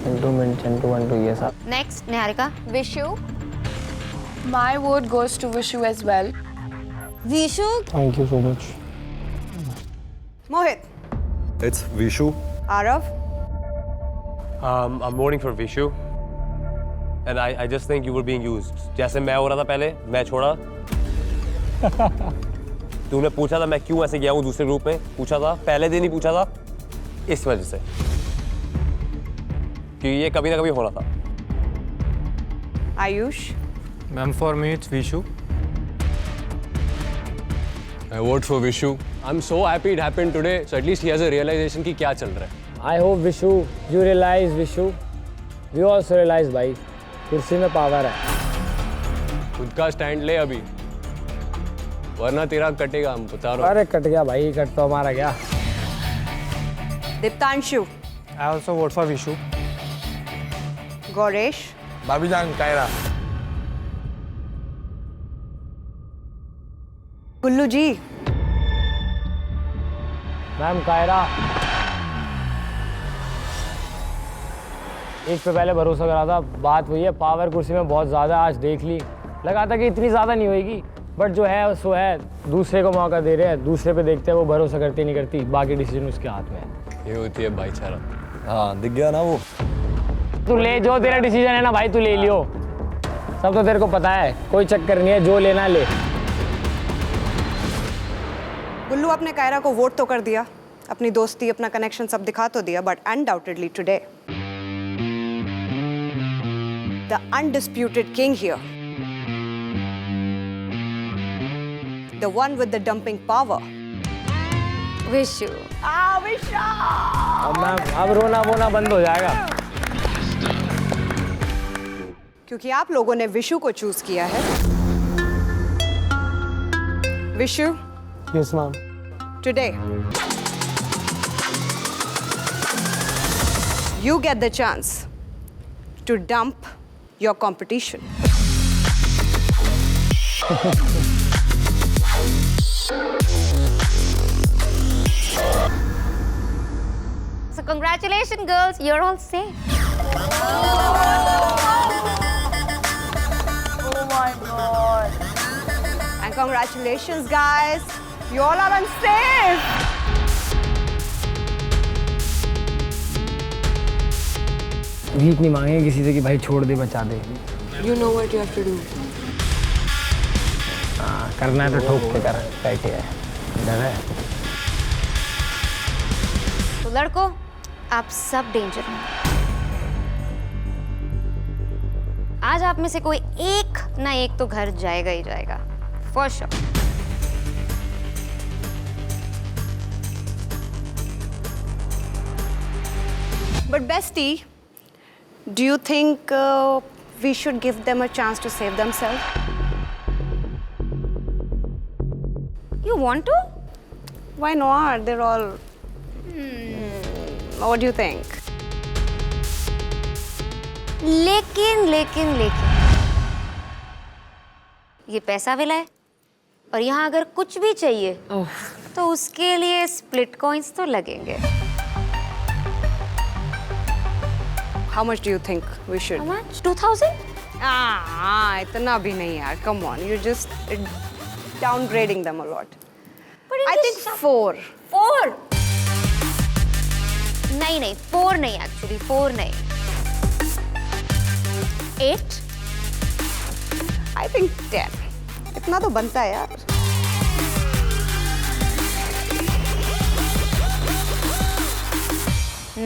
ये सब। Next, Niharika. Vishu. My vote goes to Vishu as well. Vishu. Thank you so much. Mohit. It's Vishu. Arav. I'm voting for Vishu. And I just think you were being used. जैसे मैं हो रहा था पहले, मैं छोड़ा। तूने पूछा था मैं क्यों ऐसे गया हूँ दूसरे ग्रुप में, पूछा था, पहले दिन ही पूछा था, इस वजह से। कि ये कभी ना कभी होना था। Ayush. Ma'am, for me it's Vishu. I vote for Vishu. I'm so happy it happened today. So at least he has a realization कि क्या चल रहा है. I hope Vishu, you realize Vishu. We also realize भाई, कुर्सी में power है। खुद का स्टैंड ले अभी, वरना तेरा कटेगा, हम बता रहे हो। अरे कट गया भाई, कट तो हमारा गया। Diptanshu. I also vote for Vishu. Goresh. भाभीजान कायरा। गुल्लू जी। मैम कायरा। एक पे पहले भरोसा करा था, बात वही है, पावर कुर्सी में बहुत ज़्यादा आज देख ली, लगा था कि इतनी ज़्यादा नहीं होएगी, बट जो है सो है, दूसरे को मौका दे रहे हैं, दूसरे पे देखते हैं वो भरोसा करती नहीं करती, बाकी डिसीजन उसके हाथ में है। ये होती है भाईचारा। हाँ दिख गया ना वो। तू ले, जो तेरा डिसीजन है ना भाई तू ले लियो, सब तो तेरे को पता है, कोई चक्कर नहीं है, जो लेना ले। गुल्लू आपने कायरा को वोट तो कर दिया, अपनी दोस्ती अपना कनेक्शन सब दिखा तो दिया, but undoubtedly today the undisputed king here, the one with the dumping power, Vishu. Vishu. अब रोना वोना बंद हो जाएगा, क्योंकि आप लोगों ने विशु को चूज किया है। Vishu. Yes ma'am. Today you get the chance to dump your competition. So congratulations girls, you're all safe. Oh my god. And congratulations guys, you all are unsafe. भीख नहीं मांगेंगे किसी से कि भाई छोड़ दे, बचा दे। You know what you have to do. हाँ, करना है तो ठोक के कर, बैठे है, डर है। तो लड़कों, आप सब डेंजर में। आज आप में से कोई एक ना एक तो घर जाएगा ही जाएगा, for sure. But bestie, do you think we should give them a chance to save themselves? You want to? Why not? They're all... What do you think? लेकिन ये पैसा विला है और यहाँ अगर कुछ भी चाहिए तो उसके लिए स्प्लिट कॉइन्स तो लगेंगे। How much do you think we should? How much? 2000? इतना भी नहीं यार. Come on, you're just downgrading them a lot. I think 4. 4? नहीं, 4 नहीं actually, 4 नहीं. 8? I think 10. इतना तो बनता है यार.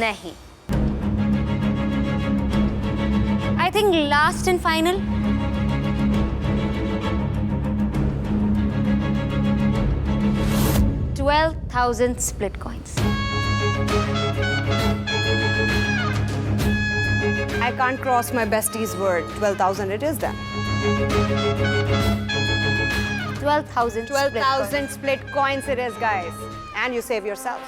नहीं. I think last and final. $12,000 split coins. I can't cross my bestie's word. 12,000 it is then. 12,000 12,000 split coins it is, guys. And you save yourselves.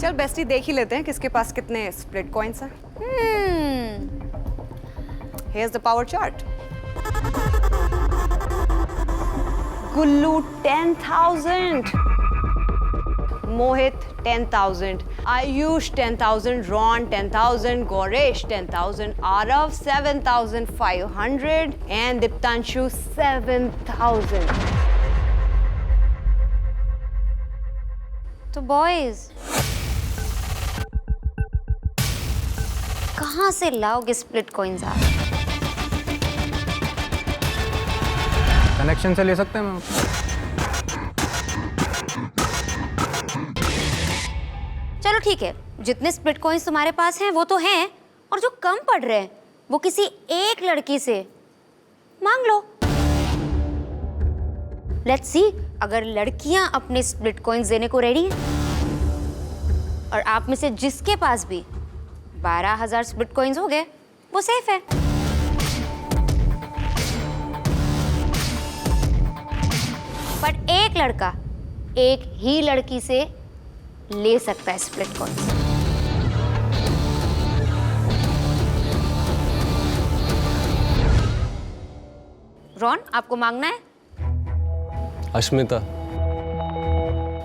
चल बेस्टी देख ही लेते हैं किसके पास कितने स्प्लिट कॉइन्स हैं. Here's the power chart. Gullu 10,000. Mohit 10,000. Ayush 10,000. Ron 10,000. Goresh 10,000. Arav 7,500. And Diptanshu 7,000. तो boys कहाँ से लाओगे स्प्लिट कॉइन्स आप? कनेक्शन से ले सकते हैं मैम. चलो ठीक है, जितने स्प्लिट कॉइन्स तुम्हारे पास हैं वो तो हैं, और जो कम पड़ रहे हैं वो किसी एक लड़की से मांग लो. लेट्स सी अगर लड़कियां अपने स्प्लिट कॉइन्स देने को रेडी हैं, और आप में से जिसके पास भी 12,000 स्प्लिट कॉइन्स हो गए वो सेफ है. बट एक लड़का एक ही लड़की से ले सकता है स्प्लिट कॉइन्स. रॉन, आपको मांगना है? Ashmita,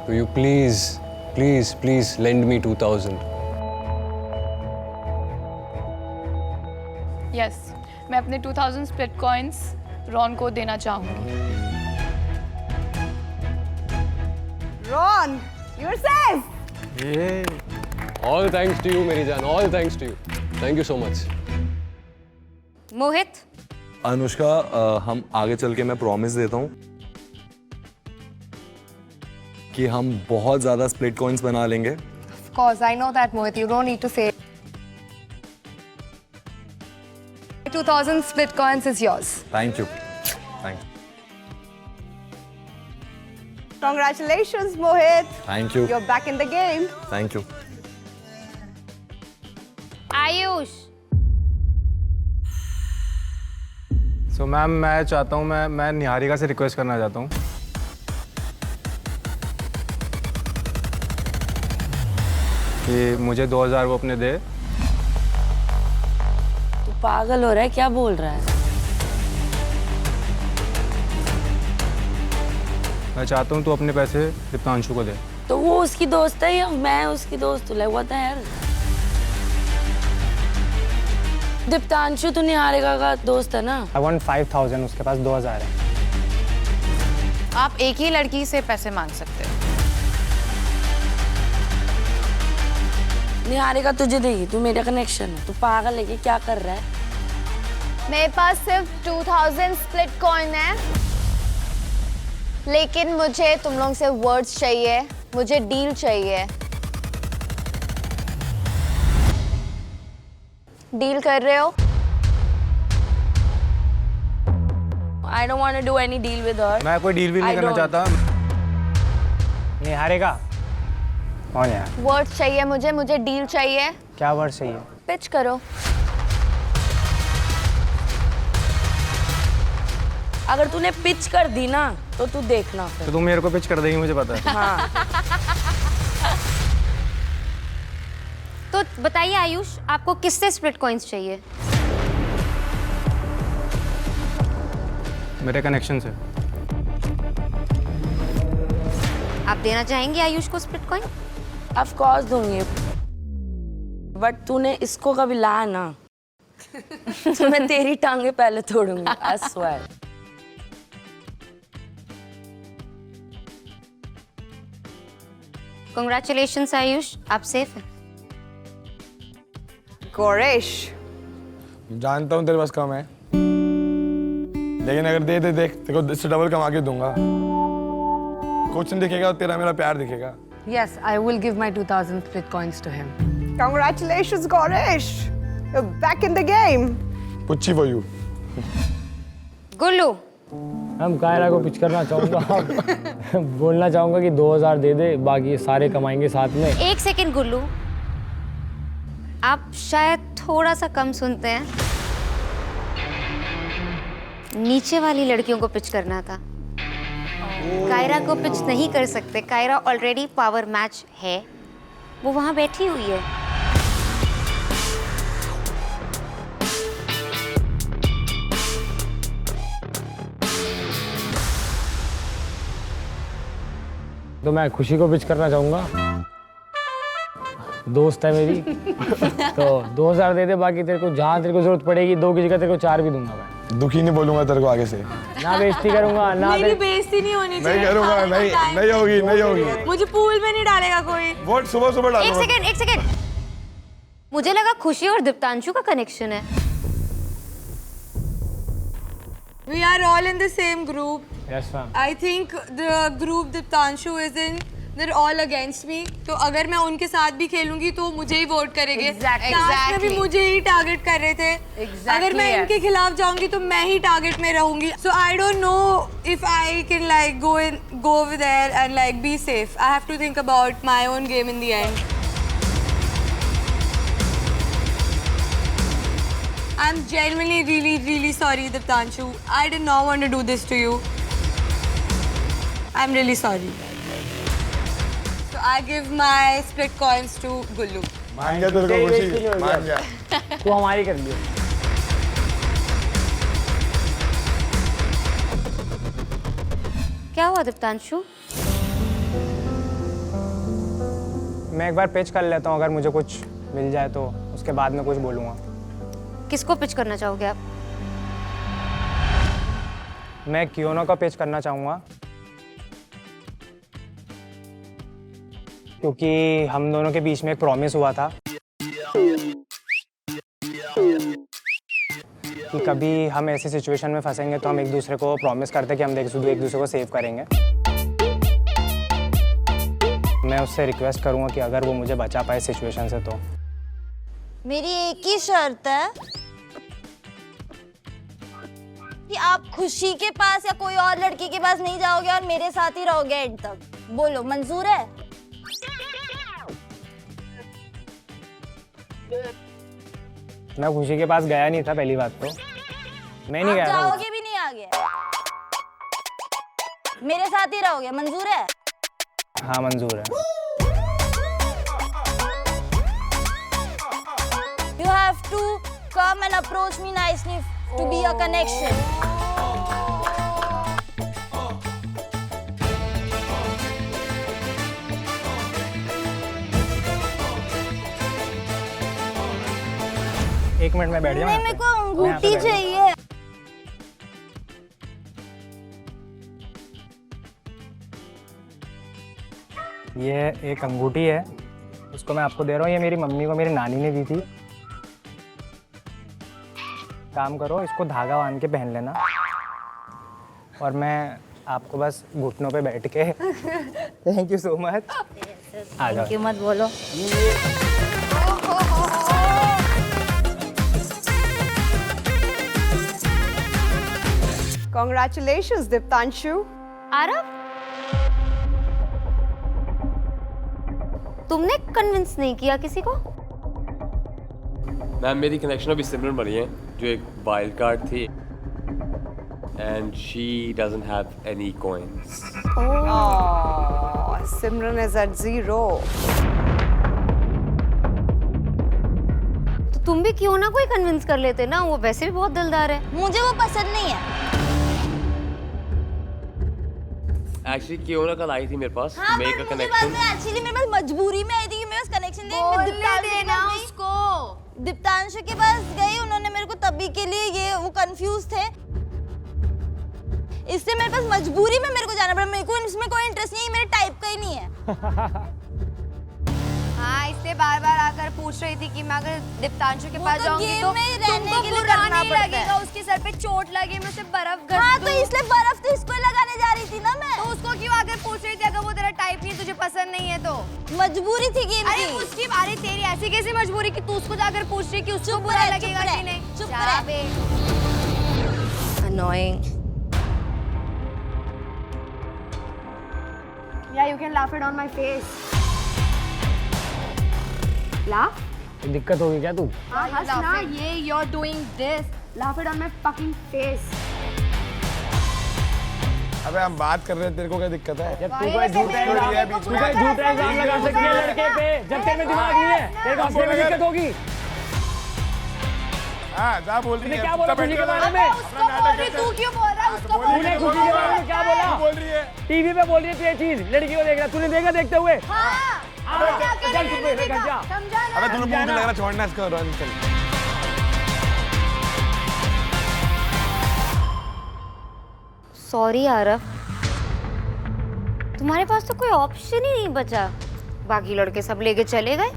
will you please lend me 2,000? Yes, मैं अपने 2,000 स्प्लिट कॉइन्स रॉन को देना चाहूंगी. Ron, you're safe. All thanks to you, मेरी जान. All thanks to you. Thank you so much. मोहित. अनुष्का, हम आगे चल के मैं प्रॉमिस देता हूँ कि हम बहुत ज़्यादा स्प्लिट कॉइन्स बना लेंगे. Of course, I know that, Mohit. You don't need to say. 2,000 split coins is yours. Thank you. Thank you. Congratulations, Mohit. Thank you. You're back in the game. Thank you. Ayush. So ma'am मैं चाहता हूँ, मैं निहारिका से request करना चाहता हूँ कि मुझे 2,000 वो अपने दे. तू पागल हो रहा है, क्या बोल रहा है? मैं चाहता हूँ तू अपने पैसे दीप्तांशु को दे. तो वो उसकी दोस्त है या मैं उसकी दोस्त हूँ? What the hell? दीप्तांशु तो निहारिका का दोस्त है ना. I want 5,000, उसके पास 2,000 है. आप एक ही लड़की से पैसे मांग सकते हो. निहारिका तुझे देगी, तू मेरा कनेक्शन है. तू पागल है कि क्या कर रहा है? मेरे पास सिर्फ 2,000 स्प्लिट कॉइन है, लेकिन मुझे तुम लोगों से वर्ड्स चाहिए मुझे डील चाहिए। डील कर रहे हो? I don't want to do any deal with her. मैं कोई डील भी नहीं करना चाहता। नहीं हारेगा कौन यार? वर्ड चाहिए मुझे डील चाहिए। क्या वर्ड चाहिए? पिच करो। अगर तूने पिच कर दी ना तो तू देखना फिर। तो तुम मेरे को पिच कर देगी, मुझे पता है। हाँ। तो बताइए आयुष, आपको किससे स्प्लिट कॉइंस चाहिए? मेरे कनेक्शन से। आप देना चाहेंगे आयुष को स्प्लिट कॉइन? ऑफ कोर्स दूंगी, बट तूने इसको कभी लाया ना तो मैं तेरी टांगे पहले तोड़ूंगी। I swear. Congratulations आयुष, आप सेफ हैं। गौरेश, जानता हूँ तेरे पास कम है, लेकिन अगर दे दे देख तेरे को इससे डबल कमा के दूंगा। कुछ नहीं दिखेगा, तेरा मेरा प्यार दिखेगा। Yes, I will give my 2000 split coins to him. congratulations Gauresh, you're back in the game. पुच्ची for you. गुल्लू, हम कायरा को पिच करना चाहूँगा। बोलना चाहूँगा कि 2000 दे दे, बाकी सारे कमाएंगे साथ में। एक सेकंड गुल्लू, आप शायद थोड़ा सा कम सुनते हैं। नीचे वाली लड़कियों को पिच करना था, कायरा को पिच नहीं कर सकते। कायरा ऑलरेडी पावर मैच है, वो वहां बैठी हुई है। तो मैं खुशी को पिच करना चाहूँगा, दोस्त है मेरी। तो 2000 दे दे, बाकी तेरे को जहाँ तेरे को जरूरत पड़ेगी 2 की जगह तेरे को 4 भी दूंगा मैं। दुखी नहीं बोलूंगा तेरे को आगे से। ना बेइज्जती करूंगा ना। मेरी बेइज्जती नहीं होनी चाहिए। नहीं करूंगा, नहीं होगी, नहीं होगी। मुझे पूल में नहीं डालेगा कोई। वोट सुबह सुबह डालूंगा। एक सेकंड, मुझे लगा खुशी और दीप्तांशु का कनेक्शन है। We are all in the same group. Yes ma'am. I think the group Diptanshu is in, they're all against me. तो अगर मैं उनके साथ भी खेलूंगी तो मुझे ही वोट करेंगे। लास्ट में भी मुझे ही टारगेट कर रहे थे। अगर मैं इनके खिलाफ जाऊंगी तो मैं ही टारगेट में रहूंगी। So I don't know if I can like go over there and like be safe. I have to think about my own game in the end. I'm genuinely really sorry Diptanshu. I did not want to do this to you. I'm really sorry. So I give my split coins to Gullu. मान गया तेरे को खुशी, मान गया। तू हमारी कर लियो। क्या हुआ दीप्तांशु? मैं एक बार पिच कर लेता हूँ, अगर मुझे कुछ मिल जाए तो उसके बाद में कुछ बोलूँगा। किसको पिच करना चाहोगे आप? मैं कियोनो का पिच करना चाहूँगा, क्योंकि हम दोनों के बीच में एक प्रॉमिस हुआ था कि कभी हम ऐसी सिचुएशन में फंसेंगे तो हम एक दूसरे को प्रॉमिस करते हैं कि हम एक दूसरे को सेव करेंगे। मैं उससे रिक्वेस्ट करूँगा कि अगर वो मुझे बचा पाए सिचुएशन से तो। मेरी एक ही शर्त है कि आप खुशी के पास या कोई और लड़की के पास नहीं जाओगे और मेरे साथ ही रहोगे एंड तक। बोलो मंजूर है? मैं खुशी के पास गया नहीं था, पहली बात तो मैं नहीं गया था। जाओगे भी नहीं आगे, मेरे साथ ही रहोगे। मंजूर है? हाँ मंजूर है। You have to come and approach me nicely to be a connection. एक मिनट में बैठ जाऊँ? नहीं, मेरे को अंगूठी चाहिए। ये एक अंगूठी है, उसको मैं आपको दे रहा हूँ। ये मेरी मम्मी को मेरी नानी ने दी थी। काम करो, इसको धागा बांध के पहन लेना और मैं आपको बस घुटनों पे बैठ के थैंक यू सो मच। आ जाओ। थैंक यू मत बोलो। Congratulations, Diptanshu. आरव, तुमने कन्विंस नहीं किया किसी को? मैम मेरी कनेक्शन अभी सिमरन बनी है जो एक वाइल्ड कार्ड थी and she doesn't have any coins. Oh, Simran is at 0. तो तुम भी क्यों ना कोई कन्विंस कर लेते ना, वो वैसे भी बहुत दिलदार है। मुझे वो पसंद नहीं है। एक्चुअली कियोना कल आई थी मेरे पास हाँ, मेक अ कनेक्शन। एक्चुअली मेरे पास मजबूरी में आई थी कि मैं उस कनेक्शन देना उसको। दीप्तांशु के पास गई, उन्होंने मेरे को तभी के लिए ये वो कंफ्यूज थे, इससे मेरे पास मजबूरी में मेरे को जाना पड़ा। मेरे को इसमें कोई इंटरेस्ट नहीं है, मेरे टाइप का ही नहीं है। हाँ, इसलिए बार बार आकर पूछ रही थी कि मैं अगर दीप्तांशु के पास जाऊंगी तो तुमको बुरा नहीं लगेगा, उसके सर पे चोट लगी, मैं उसे बर्फ घस हाँ, तो इसलिए बर्फ तो इसको लगाने जा रही थी ना मैं। तो उसको क्यों आकर पूछ रही थी अगर वो तेरा टाइप नहीं, तुझे पसंद नहीं है तो? मजबूरी थी गेम की। अरे उसकी बारी, तेरी ऐसी कैसी मजबूरी कि तू उसको जाकर पूछ रही कि उसको बुरा लगेगा कि नहीं? चुप रह। Annoying. Yeah, you can laugh it on my face. Laugh? दिक्कत होगी क्या तू? हाँ, हंस ना, ये you're doing this. Laugh it on my fucking face. अबे हम बात कर रहे हैं, तेरे को क्या दिक्कत है? जब तू कोई झूठा इल्जाम लगा सकती है लड़के पे, जब तेरे में दिमाग नहीं है, तेरे को अपने में दिक्कत होगी। हाँ, क्या बोल रही है? क्या बोला खुशी के बारे में? तू क्यों बोल रहा है उसको? तूने खुशी के बारे में क्या बोला? बोल रही है? टीवी पे बोल रही है ये चीज, लड़की को देख रहा, तूने देखा देखते हुए? अबे तूने मुंह लग रहा, छोड़ना इसको, रोन चल। सॉरी आरव, तुम्हारे पास तो कोई ऑप्शन ही नहीं बचा, बाकी लड़के सब लेके चले गए।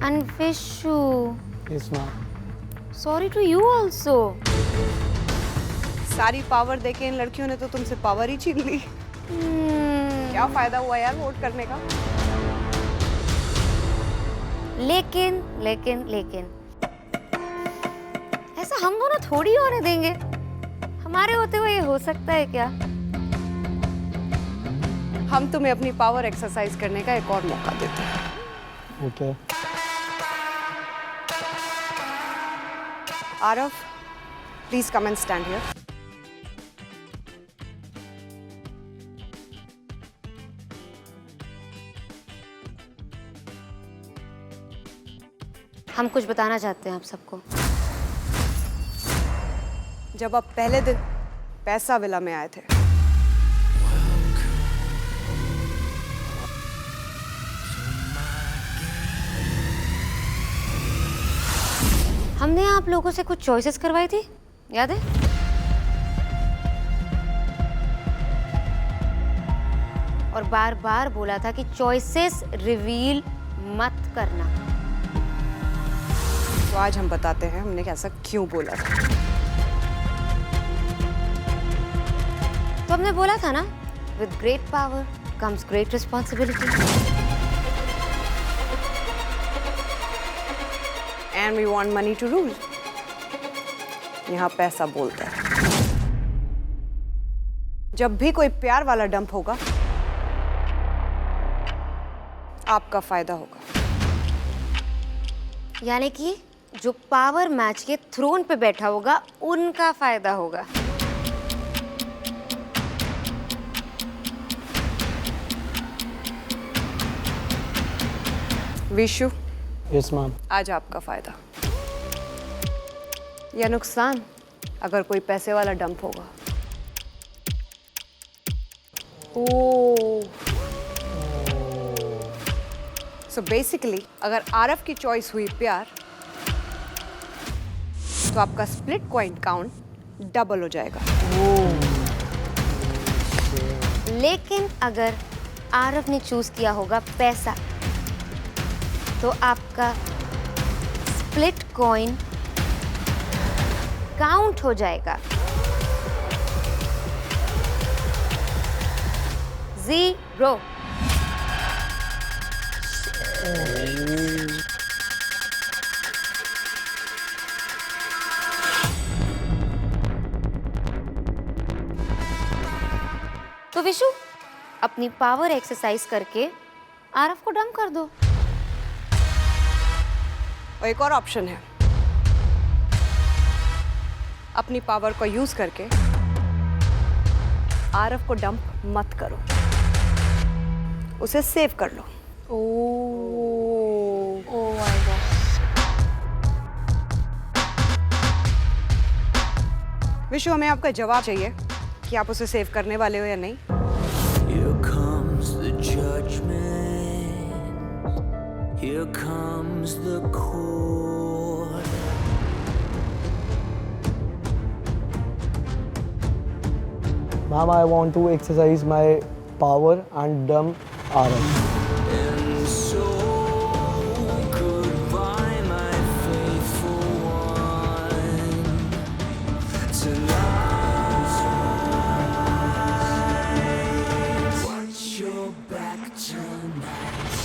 And Vishu, yes ma'am, sorry to you also. सारी पावर देके इन लड़कियों ने तो तुमसे पावर ही छीन ली। क्या फायदा हुआ यार वोट करने का? लेकिन लेकिन लेकिन ऐसा हम दोनों थोड़ी होने देंगे, हमारे होते हुए ये हो सकता है क्या? हम तुम्हें अपनी पावर एक्सरसाइज करने का एक और मौका देते हैं। Okay. Aarav, please come and stand here. हम कुछ बताना चाहते हैं आप सबको। जब आप पहले दिन पैसा विला में आए थे, हमने आप लोगों से कुछ चॉइसेस करवाई थी, याद है? और बार बार बोला था कि चॉइसेस रिवील मत करना। तो आज हम बताते हैं हमने ऐसा क्यों बोला था। तो हमने बोला था ना, with great power comes great responsibility. And we want money to rule. यहाँ पैसा बोलता है। जब भी कोई प्यार वाला डंप होगा, आपका फायदा होगा। यानी कि जो पावर मैच के थ्रोन पे बैठा होगा, उनका फायदा होगा। विशु, यस मैम, आज आपका फायदा या नुकसान अगर कोई पैसे वाला डंप होगा। सो बेसिकली अगर आरव की चॉइस हुई प्यार, तो आपका स्प्लिट कॉइन काउंट डबल हो जाएगा। लेकिन अगर आरव ने चूज किया होगा पैसा, तो आपका स्प्लिट कॉइन काउंट हो जाएगा। 0. तो विशु, अपनी पावर एक्सरसाइज करके आरव को डंप कर दो। और एक और ऑप्शन है, अपनी पावर को यूज करके आरव को डंप मत करो, उसे सेव कर लो। Oh my God. विशु, हमें आपका जवाब चाहिए कि आप उसे सेव करने वाले हो या नहीं। Here comes the judgment. Here comes the court. Ma'am, I want to exercise my power and dump Arav. And so goodbye, my faithful one. Tonight, watch your back tonight.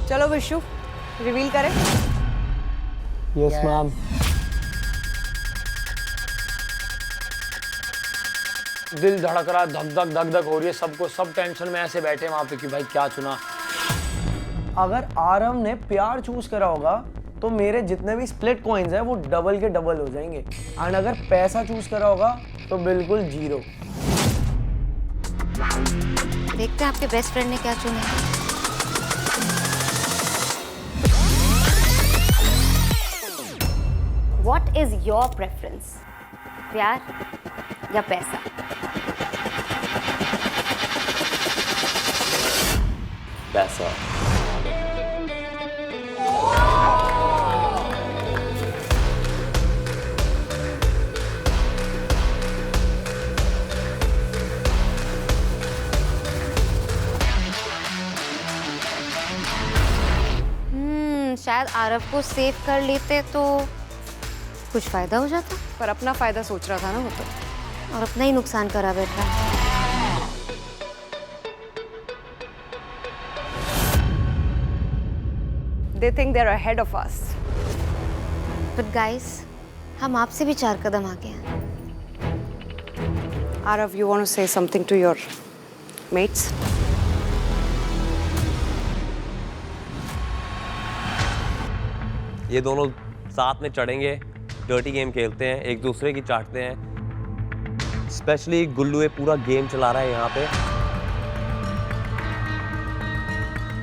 चलो विशु, रिवील करें। Yes, ma'am. दिल धड़क रहा, धक धक धक धक हो रही है सबको, सब टेंशन में ऐसे बैठे वहां पे कि भाई क्या चुना। अगर आरव ने प्यार चूज करा होगा तो मेरे जितने भी स्प्लिट कॉइन्स हैं वो डबल के डबल हो जाएंगे, एंड अगर पैसा चूज करा होगा तो बिल्कुल 0। देखते हैं आपके बेस्ट फ्रेंड ने क्या चुना है। What is your preference? प्यार या पैसा? पैसा। शायद आरव को सेव कर लेते तो कुछ फायदा हो जाता, पर अपना फायदा सोच रहा था ना वो तो, और अपना ही नुकसान करा बैठा। They think they're ahead of us. But guys, हम आपसे भी 4 कदम आगे हैं। Arav, you want to say something to your mates? ये दोनों साथ में चढ़ेंगे, डर्टी गेम खेलते हैं, एक दूसरे की चाटते हैं। स्पेशली गुल्लू पूरा गेम चला रहा है यहाँ पे,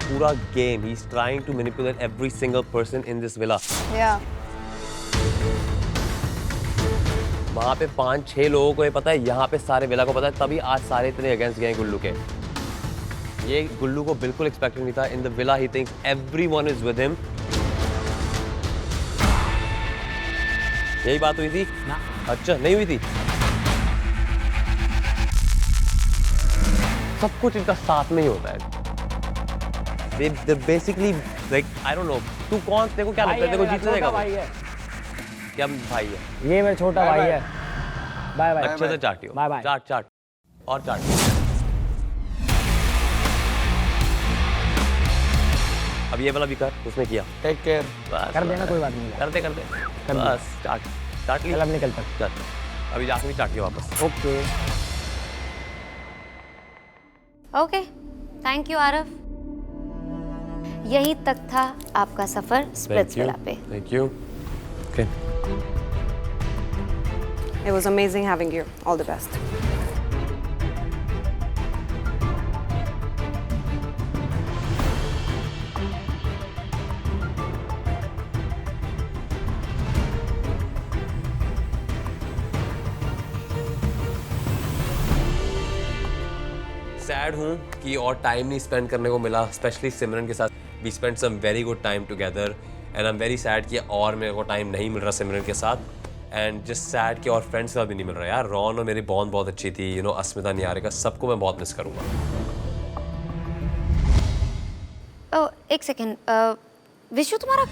पूरा game. He is trying to manipulate every single person in this villa. वहाँ पे 5-6 लोगों को ये पता है, यहाँ पे सारे विला को पता है, तभी आज सारे इतने अगेंस्ट गए गुल्लू के। ये गुल्लू को बिल्कुल एक्सपेक्टेड नहीं था। In the villa he thinks everyone is with him. यही बात हुई थी ना? अच्छा, नहीं हुई थी। सब कुछ इनका साथ में ही होता है। They basically like I don't know, तू कौन, तेरे को क्या लगता है, तेरे को जीतने देगा? भाई है क्या? भाई है ये, मेरा छोटा भाई है। Bye bye. अच्छे से चाटियो, बाय बाय। चाट चाट और चाट। अब ये वाला भी कर, उसने किया। Take care. कर देना, कोई बात नहीं। करते करते बस चाट चाट ली। अब निकल तक चल, अभी जाके भी चाट लिया वापस। Okay okay, thank you Aarav. यही तक था आपका सफर स्प्लिट्स विला पे। Thank you. Okay, It was amazing having you. All the best. Sad हूँ कि और टाइम नहीं स्पेंड करने को मिला, स्पेशली सिमरन के साथ। We spend some very good time together and I am very sad कि और मेरे को टाइम नहीं मिल रहा सिमरन के साथ, एंड जस्ट सैड कि और फ्रेंड्स का भी नहीं मिल रहा यार। रॉन और मेरी बॉन्ड बहुत अच्छी थी, यू नो, अस्मिता निहारिका, सबको मैं बहुत मिस करूँगा। एक सेकेंड, विशु तुम्हारा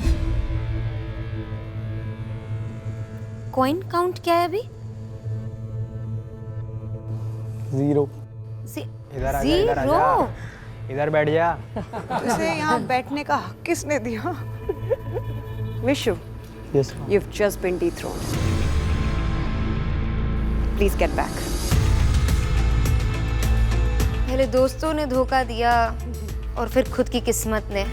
कॉइन काउंट क्या है अभी? 0। इधर आ जा, इधर आ जा, इधर बैठ जा। तुझे यहाँ बैठने का हक किसने दिया? Vishu, Yes. you've just been dethroned. Please get back. पहले दोस्तों ने धोखा दिया और फिर खुद की किस्मत ने।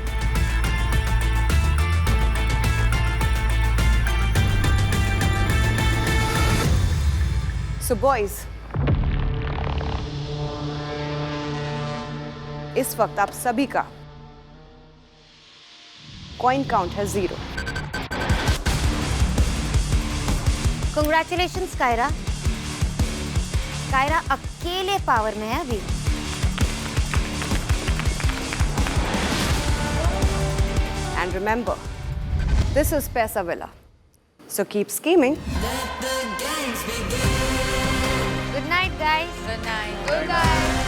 So boys, इस वक्त आप सभी का कॉइन काउंट है 0. Congratulations कायरा। कायरा अकेले पावर में है अभी। And remember, this is Paisa Villa. So keep scheming. Good night guys। Good night. Good night.